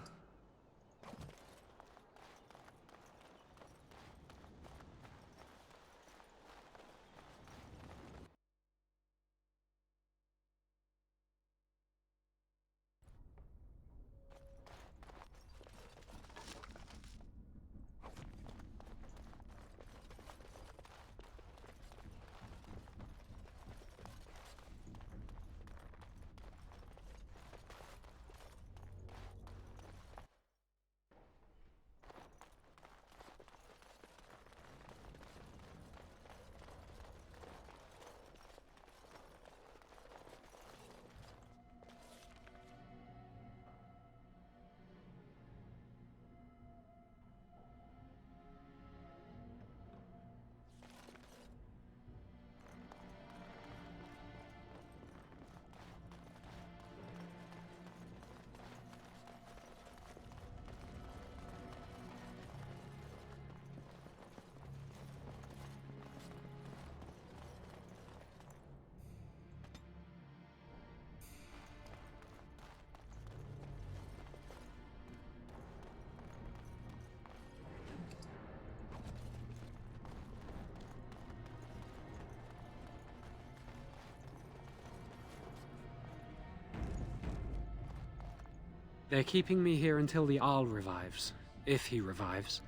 They're keeping me here until the Arl revives. If he revives.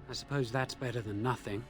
I suppose that's better than nothing.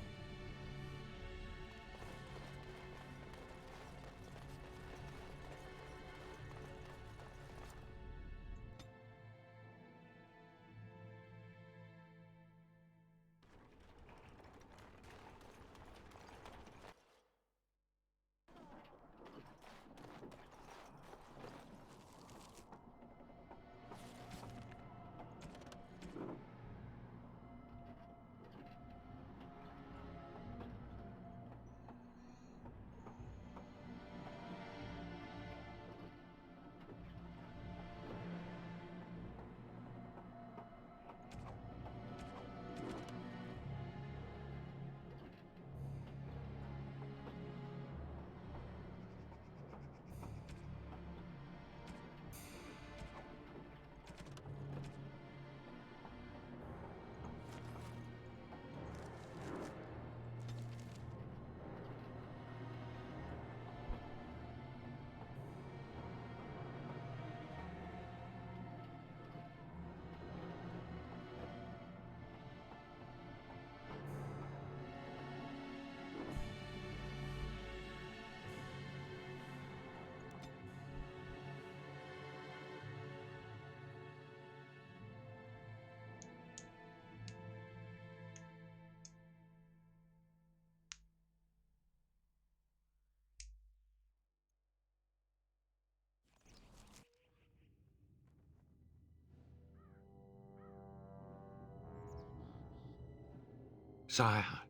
Sire,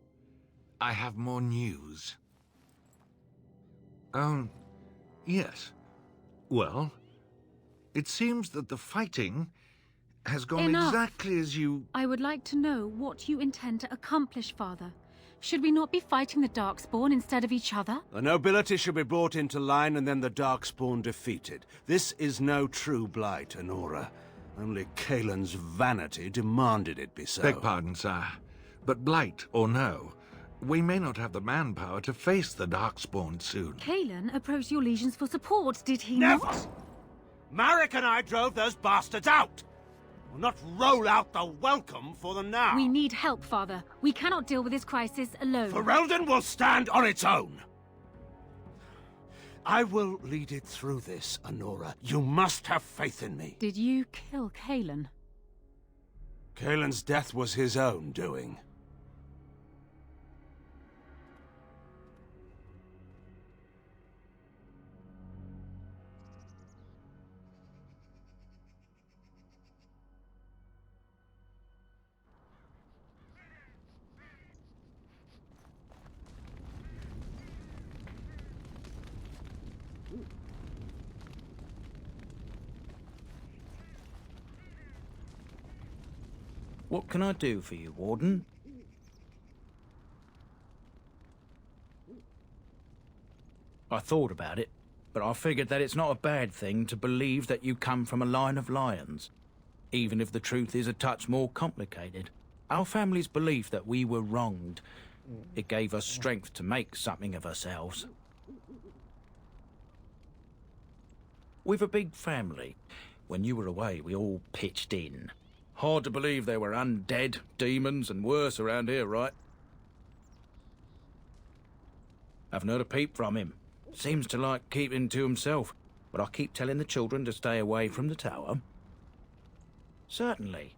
I have more news. Oh, yes. Well, it seems that the fighting has gone Enough. exactly as you... I would like to know what you intend to accomplish, Father. Should we not be fighting the Darkspawn instead of each other? The nobility should be brought into line and then the Darkspawn defeated. This is no true blight, Honora. Only Kaelin's vanity demanded it be so. Beg pardon, sire. But blight or no, we may not have the manpower to face the Darkspawn soon. Kaelin approached your legions for support, did he Never! not? Marek and I drove those bastards out! We'll not roll out the welcome for them now. We need help, Father. We cannot deal with this crisis alone. Ferelden will stand on its own. I will lead it through this, Honora. You must have faith in me. Did you kill Kaelin? Kaelin's death was his own doing. What can I do for you, Warden? I thought about it, but I figured that it's not a bad thing to believe that you come from a line of lions, even if the truth is a touch more complicated. Our family's belief that we were wronged, it gave us strength to make something of ourselves. We've a big family. When you were away, we all pitched in. Hard to believe there were undead, demons, and worse around here, right? Haven't heard a peep from him. Seems to like keeping to himself, but I keep telling the children to stay away from the tower. Certainly.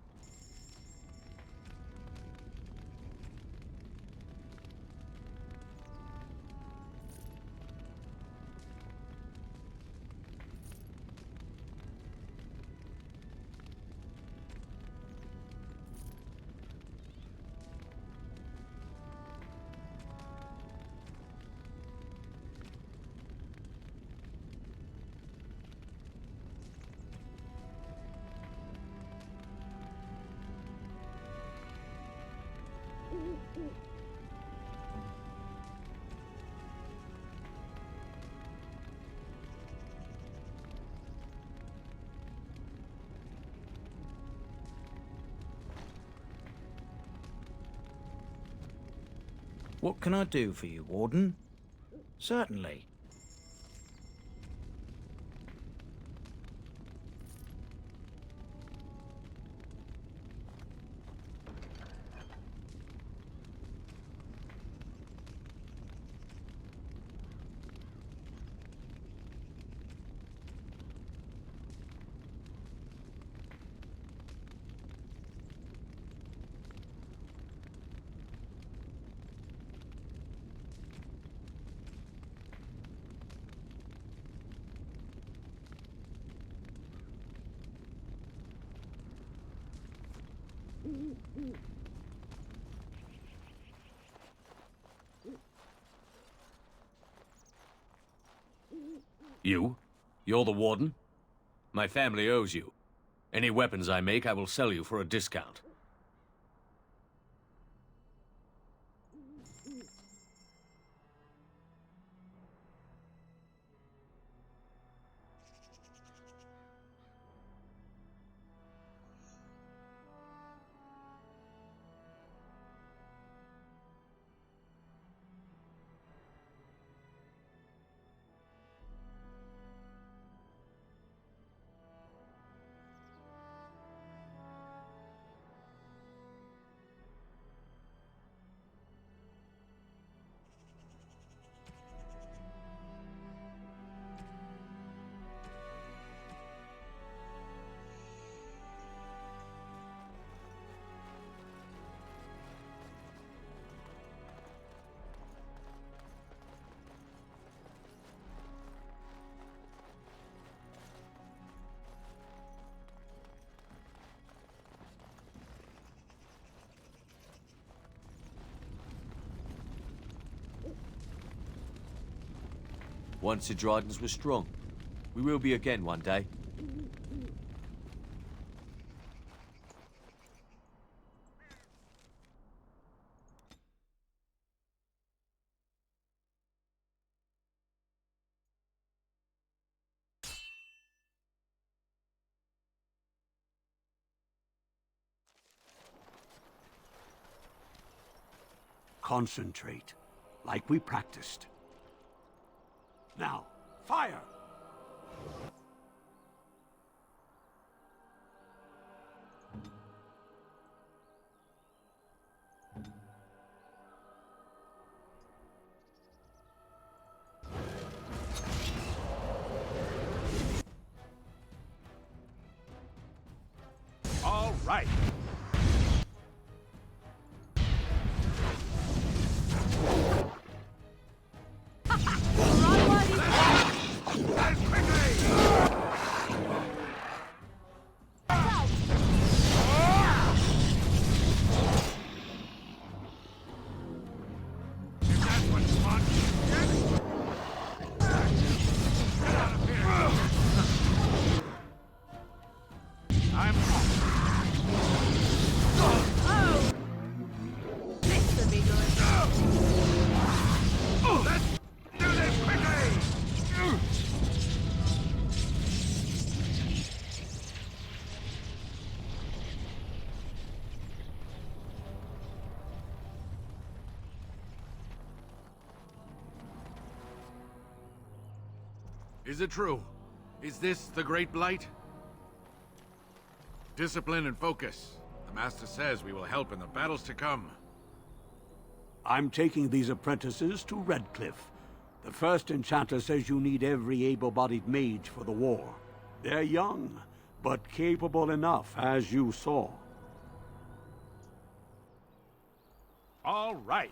What can I do for you, Warden? Certainly. You? You're the Warden? My family owes you. Any weapons I make, I will sell you for a discount. Once the Dryden's were strong. We will be again one day. Concentrate, like we practiced. Now, fire! All right. Is it true? Is this the Great Blight? Discipline and focus. The Master says we will help in the battles to come. I'm taking these apprentices to Redcliffe. The first enchanter says you need every able-bodied mage for the war. They're young, but capable enough, as you saw. All right.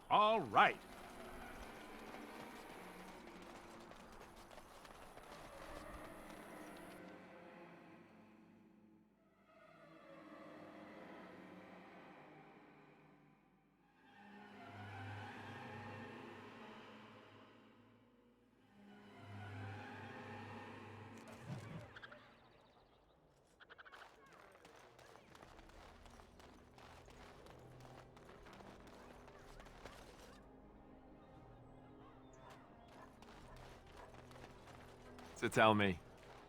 All right. So tell me,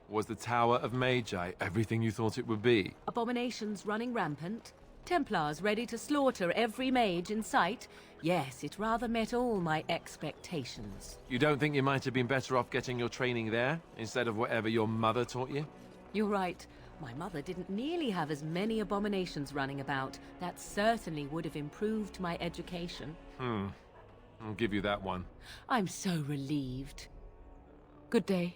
was the Tower of Magi everything you thought it would be? Abominations running rampant? Templars ready to slaughter every mage in sight? Yes, it rather met all my expectations. You don't think you might have been better off getting your training there, instead of whatever your mother taught you? You're right. My mother didn't nearly have as many abominations running about. That certainly would have improved my education. I'll give you that one. I'm so relieved. Good day.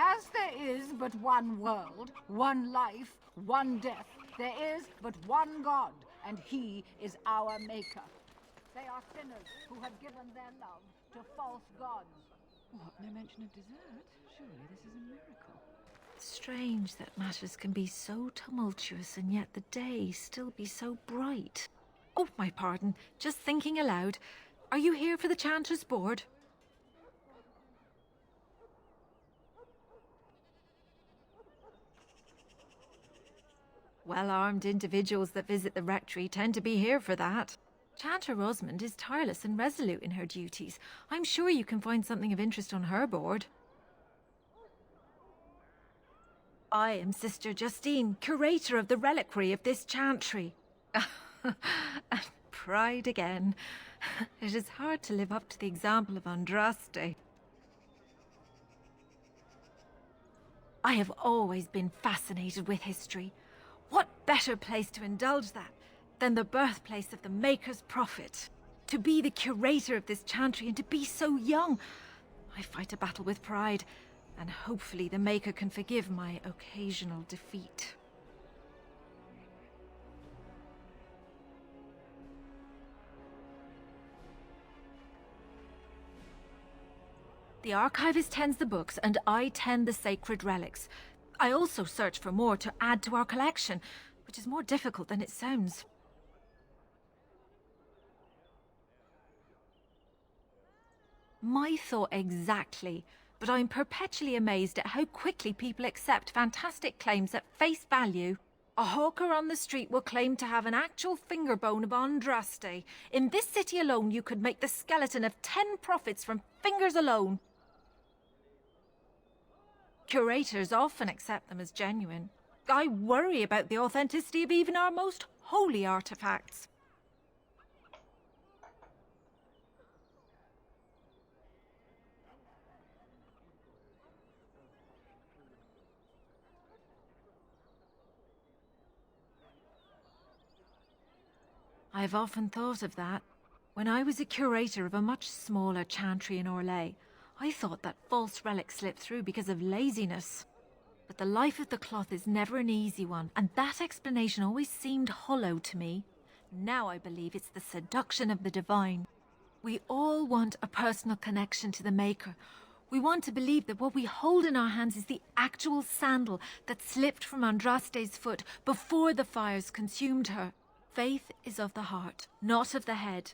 As there is but one world, one life, one death, there is but one God, and He is our Maker. They are sinners who have given their love to false gods. What? No mention of dessert? Surely this is a miracle. Strange that matters can be so tumultuous and yet the day still be so bright. Oh, my pardon. Just thinking aloud. Are you here for the Chanter's Board? Well-armed individuals that visit the rectory tend to be here for that. Chanter Rosamond is tireless and resolute in her duties. I'm sure you can find something of interest on her board. I am Sister Justine, curator of the reliquary of this chantry. And pride again. It is hard to live up to the example of Andraste. I have always been fascinated with history. What better place to indulge that than the birthplace of the Maker's Prophet? To be the curator of this chantry and to be so young. I fight a battle with pride, and hopefully the Maker can forgive my occasional defeat. The archivist tends the books, and I tend the sacred relics. I also search for more to add to our collection, which is more difficult than it sounds. My thought exactly, but I'm perpetually amazed at how quickly people accept fantastic claims at face value. A hawker on the street will claim to have an actual finger bone of Andraste. In this city alone, you could make the skeleton of 10 prophets from fingers alone. Curators often accept them as genuine. I worry about the authenticity of even our most holy artifacts. I've often thought of that. When I was a curator of a much smaller chantry in Orlais, I thought that false relics slipped through because of laziness. But the life of the cloth is never an easy one, and that explanation always seemed hollow to me. Now I believe it's the seduction of the divine. We all want a personal connection to the Maker. We want to believe that what we hold in our hands is the actual sandal that slipped from Andraste's foot before the fires consumed her. Faith is of the heart, not of the head.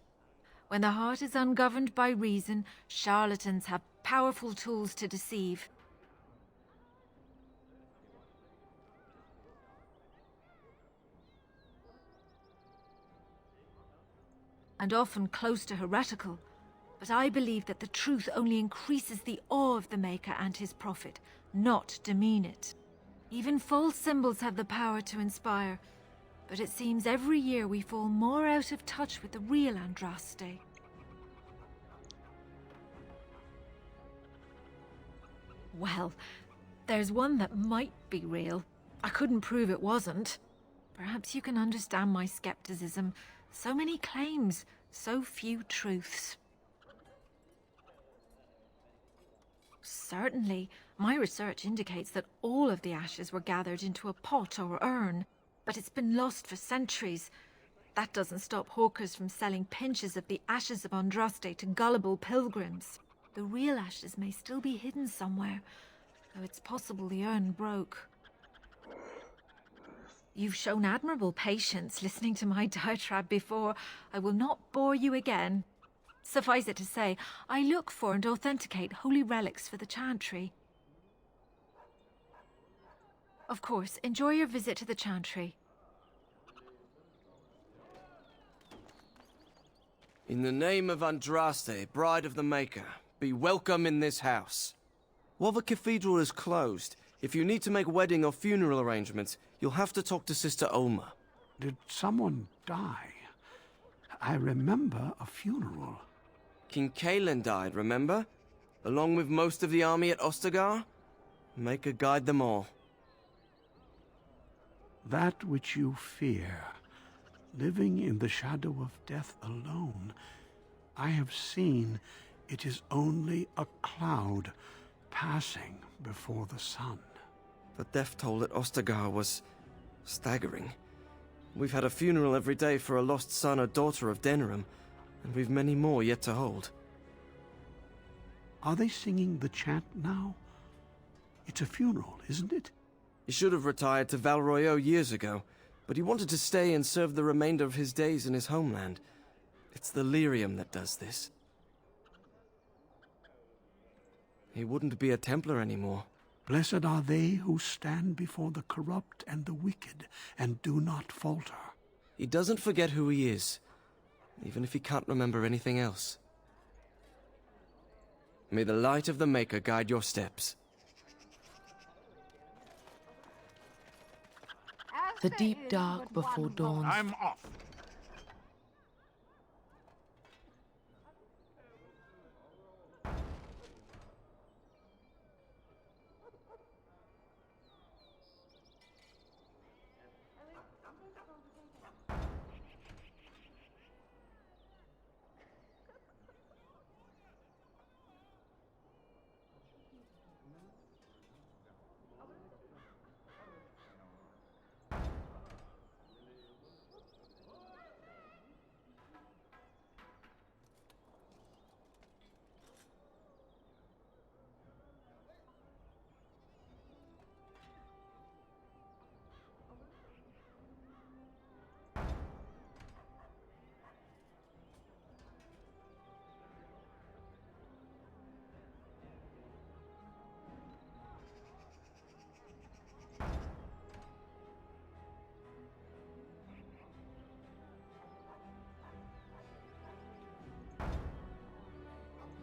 When the heart is ungoverned by reason, charlatans have powerful tools to deceive. And often close to heretical. But I believe that the truth only increases the awe of the Maker and his prophet, not demean it. Even false symbols have the power to inspire. But it seems every year we fall more out of touch with the real Andraste. Well, there's one that might be real. I couldn't prove it wasn't. Perhaps you can understand my skepticism. So many claims, so few truths. Certainly, my research indicates that all of the ashes were gathered into a pot or urn. But it's been lost for centuries. That doesn't stop hawkers from selling pinches of the ashes of Andraste to gullible pilgrims. The real ashes may still be hidden somewhere, though it's possible the urn broke. You've shown admirable patience listening to my diatribe before. I will not bore you again. Suffice it to say, I look for and authenticate holy relics for the chantry. Of course, enjoy your visit to the chantry. In the name of Andraste, bride of the Maker, be welcome in this house. While the cathedral is closed, if you need to make wedding or funeral arrangements, you'll have to talk to Sister Olma. Did someone die? I remember a funeral. King Kalen died, remember? Along with most of the army at Ostagar? Maker guide them all. That which you fear, living in the shadow of death alone, I have seen it is only a cloud passing before the sun. The death toll at Ostagar was staggering. We've had a funeral every day for a lost son or daughter of Denerim, and we've many more yet to hold. Are they singing the chant now? It's a funeral, isn't it? He should have retired to Val Royeaux years ago, but he wanted to stay and serve the remainder of his days in his homeland. It's the lyrium that does this. He wouldn't be a Templar anymore. Blessed are they who stand before the corrupt and the wicked, and do not falter. He doesn't forget who he is, even if he can't remember anything else. May the light of the Maker guide your steps. The deep dark before dawn. I'm off.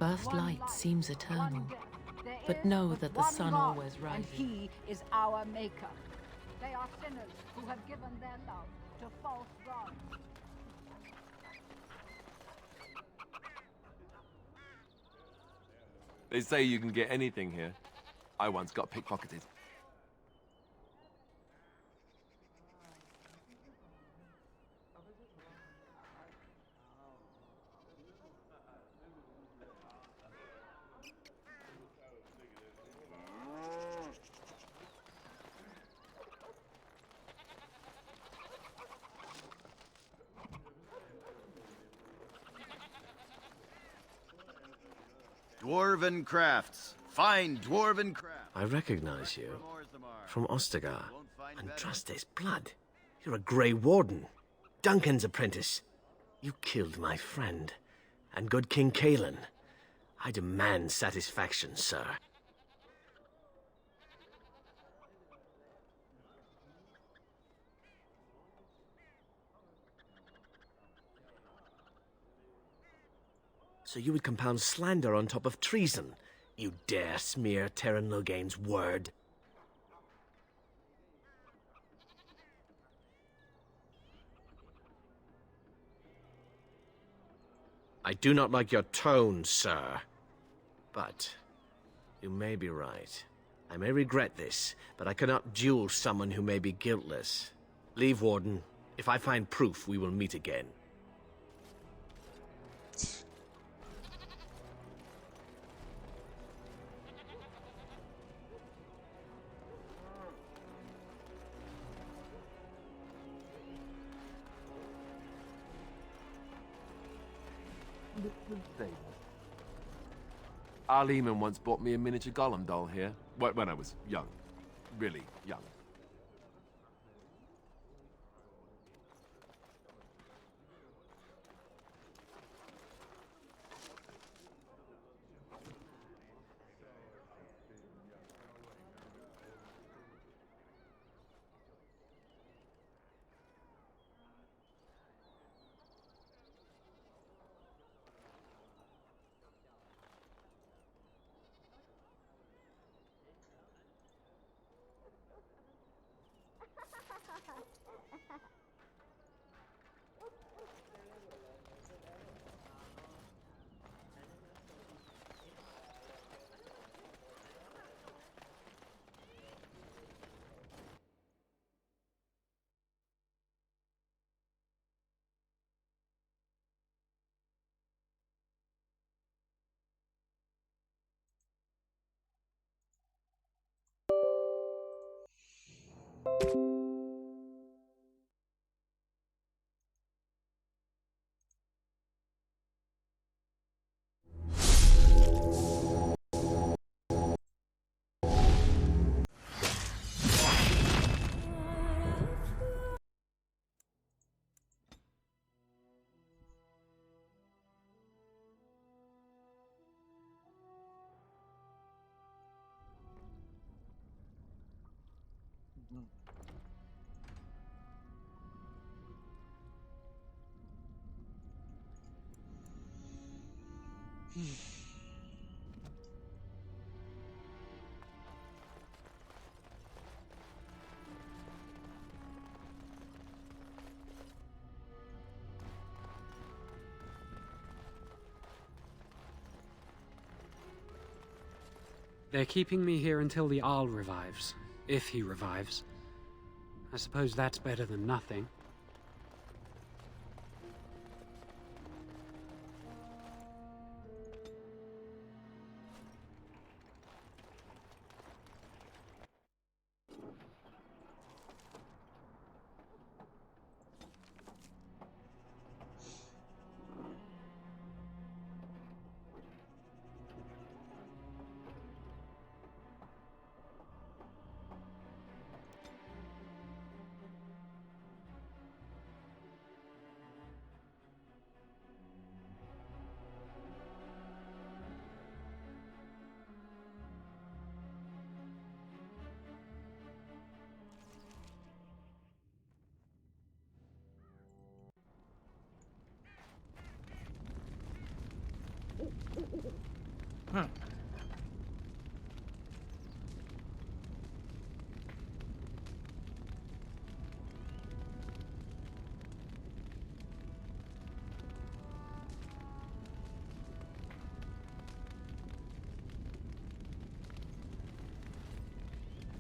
birth light seems eternal, but know that the sun always rises. And he is our maker. They are sinners who have given their love to false gods. They say you can get anything here. I once got pickpocketed. Dwarven crafts. Fine dwarven crafts. I recognize you. From Ostagar. Andraste's blood. You're a Grey Warden. Duncan's apprentice. You killed my friend. And good King Cailan. I demand satisfaction, sir. So you would compound slander on top of treason? You dare smear Terran Loghain's word? I do not like your tone, sir. But you may be right. I may regret this, but I cannot duel someone who may be guiltless. Leave, Warden. If I find proof, we will meet again. Our Lehman once bought me a miniature Gollum doll here, when I was young. Really young. They're keeping me here until the Arl revives. If he revives. I suppose that's better than nothing.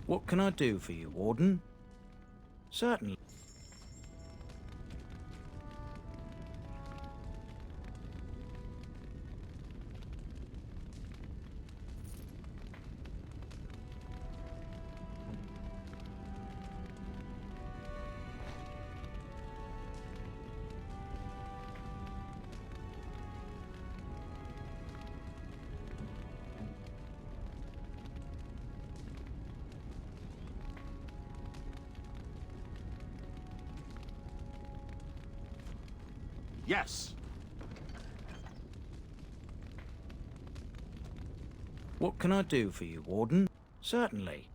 What can I do for you, Warden? Certainly. Yes. What can I do for you, Warden? Certainly.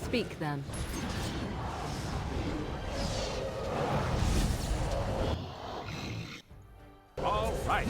Speak then. All right.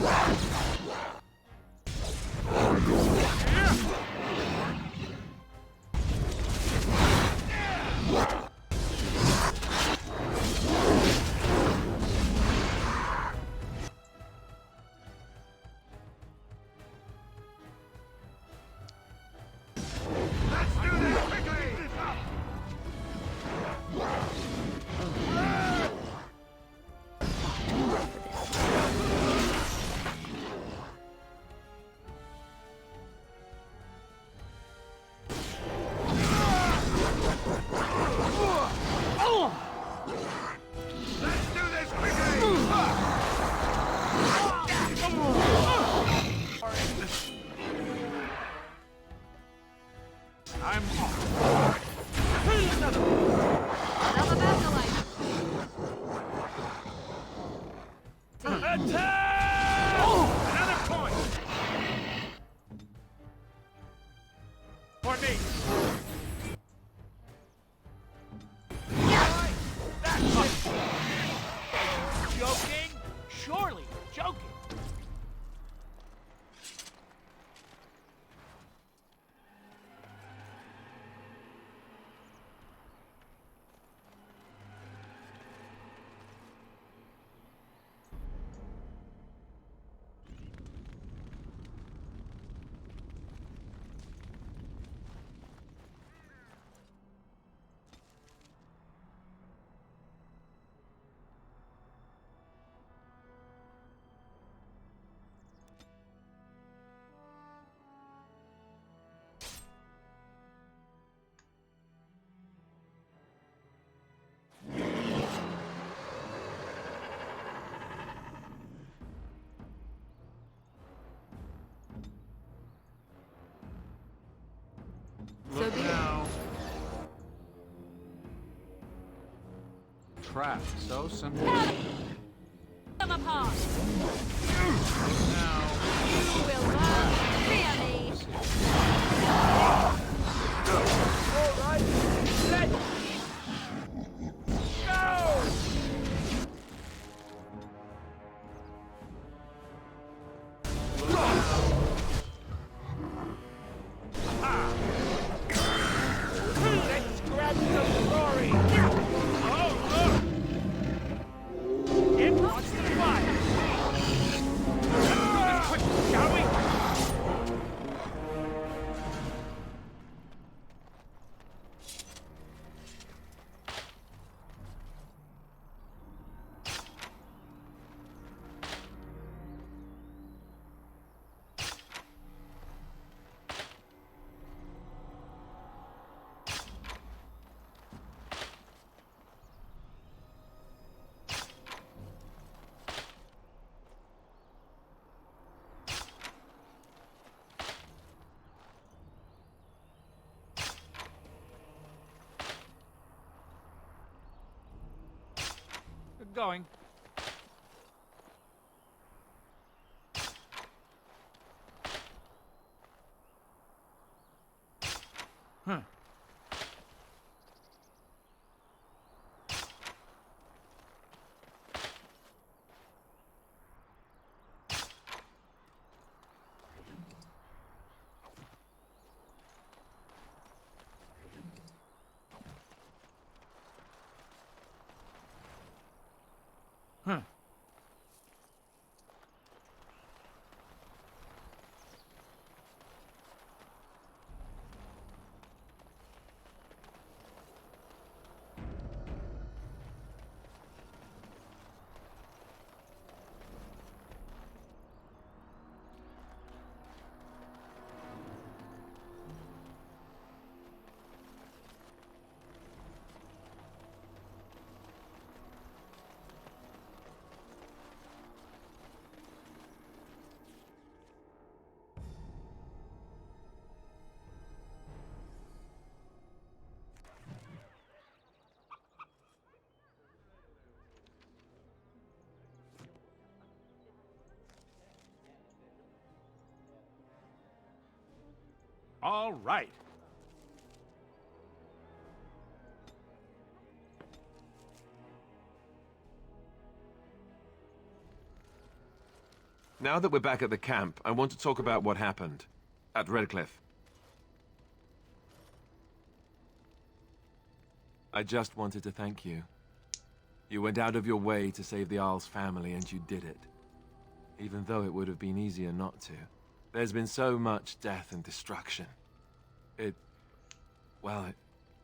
I'm off. Another Basilisk. Attack! Another point! For me! That's it! Joking? Surely you're joking! Look now. Trap, so simple. Them apart. Now. You will learn to fear me. All right. Let's go. Let's grab some glory! Oh, look! It wants to fire! Let's do this quick, shall we? going. Huh. Huh. All right. Now that we're back at the camp, I want to talk about what happened at Redcliffe. I just wanted to thank you. You went out of your way to save the Arl's family, and you did it. Even though it would have been easier not to. There's been so much death and destruction.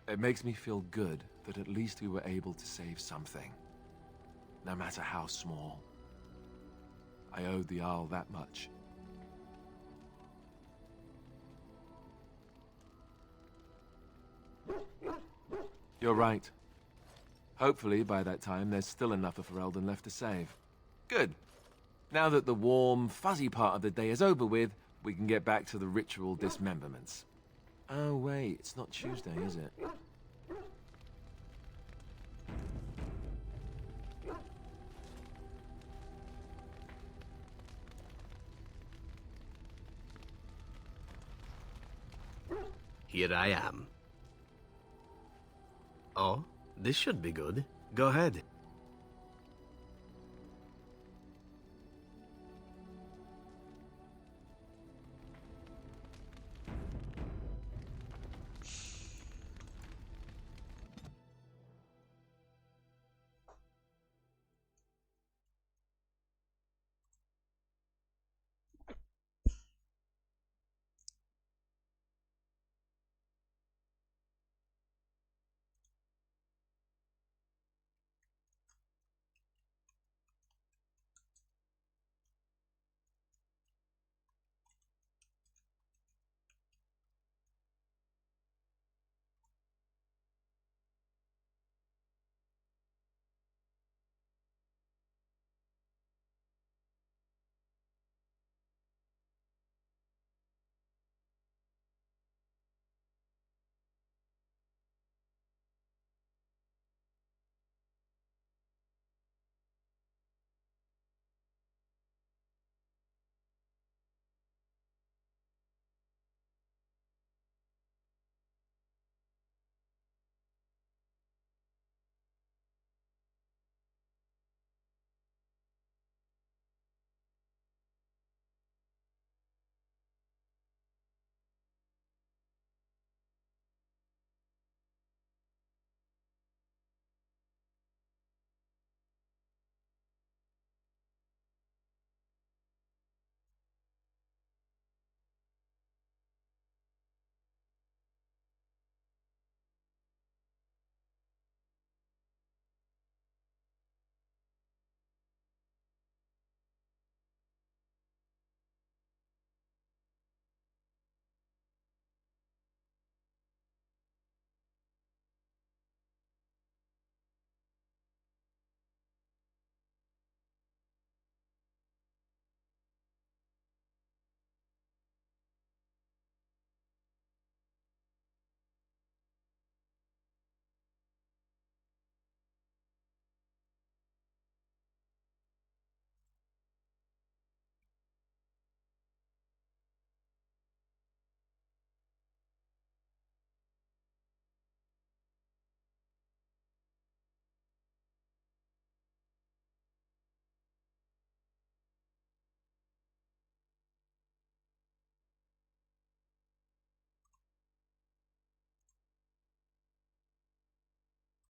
It makes me feel good that at least we were able to save something. No matter how small. I owed the Arl that much. You're right. Hopefully, by that time, there's still enough of Ferelden left to save. Good. Now that the warm, fuzzy part of the day is over with, we can get back to the ritual dismemberments. Oh, wait, it's not Tuesday, is it? Here I am. Oh, this should be good. Go ahead.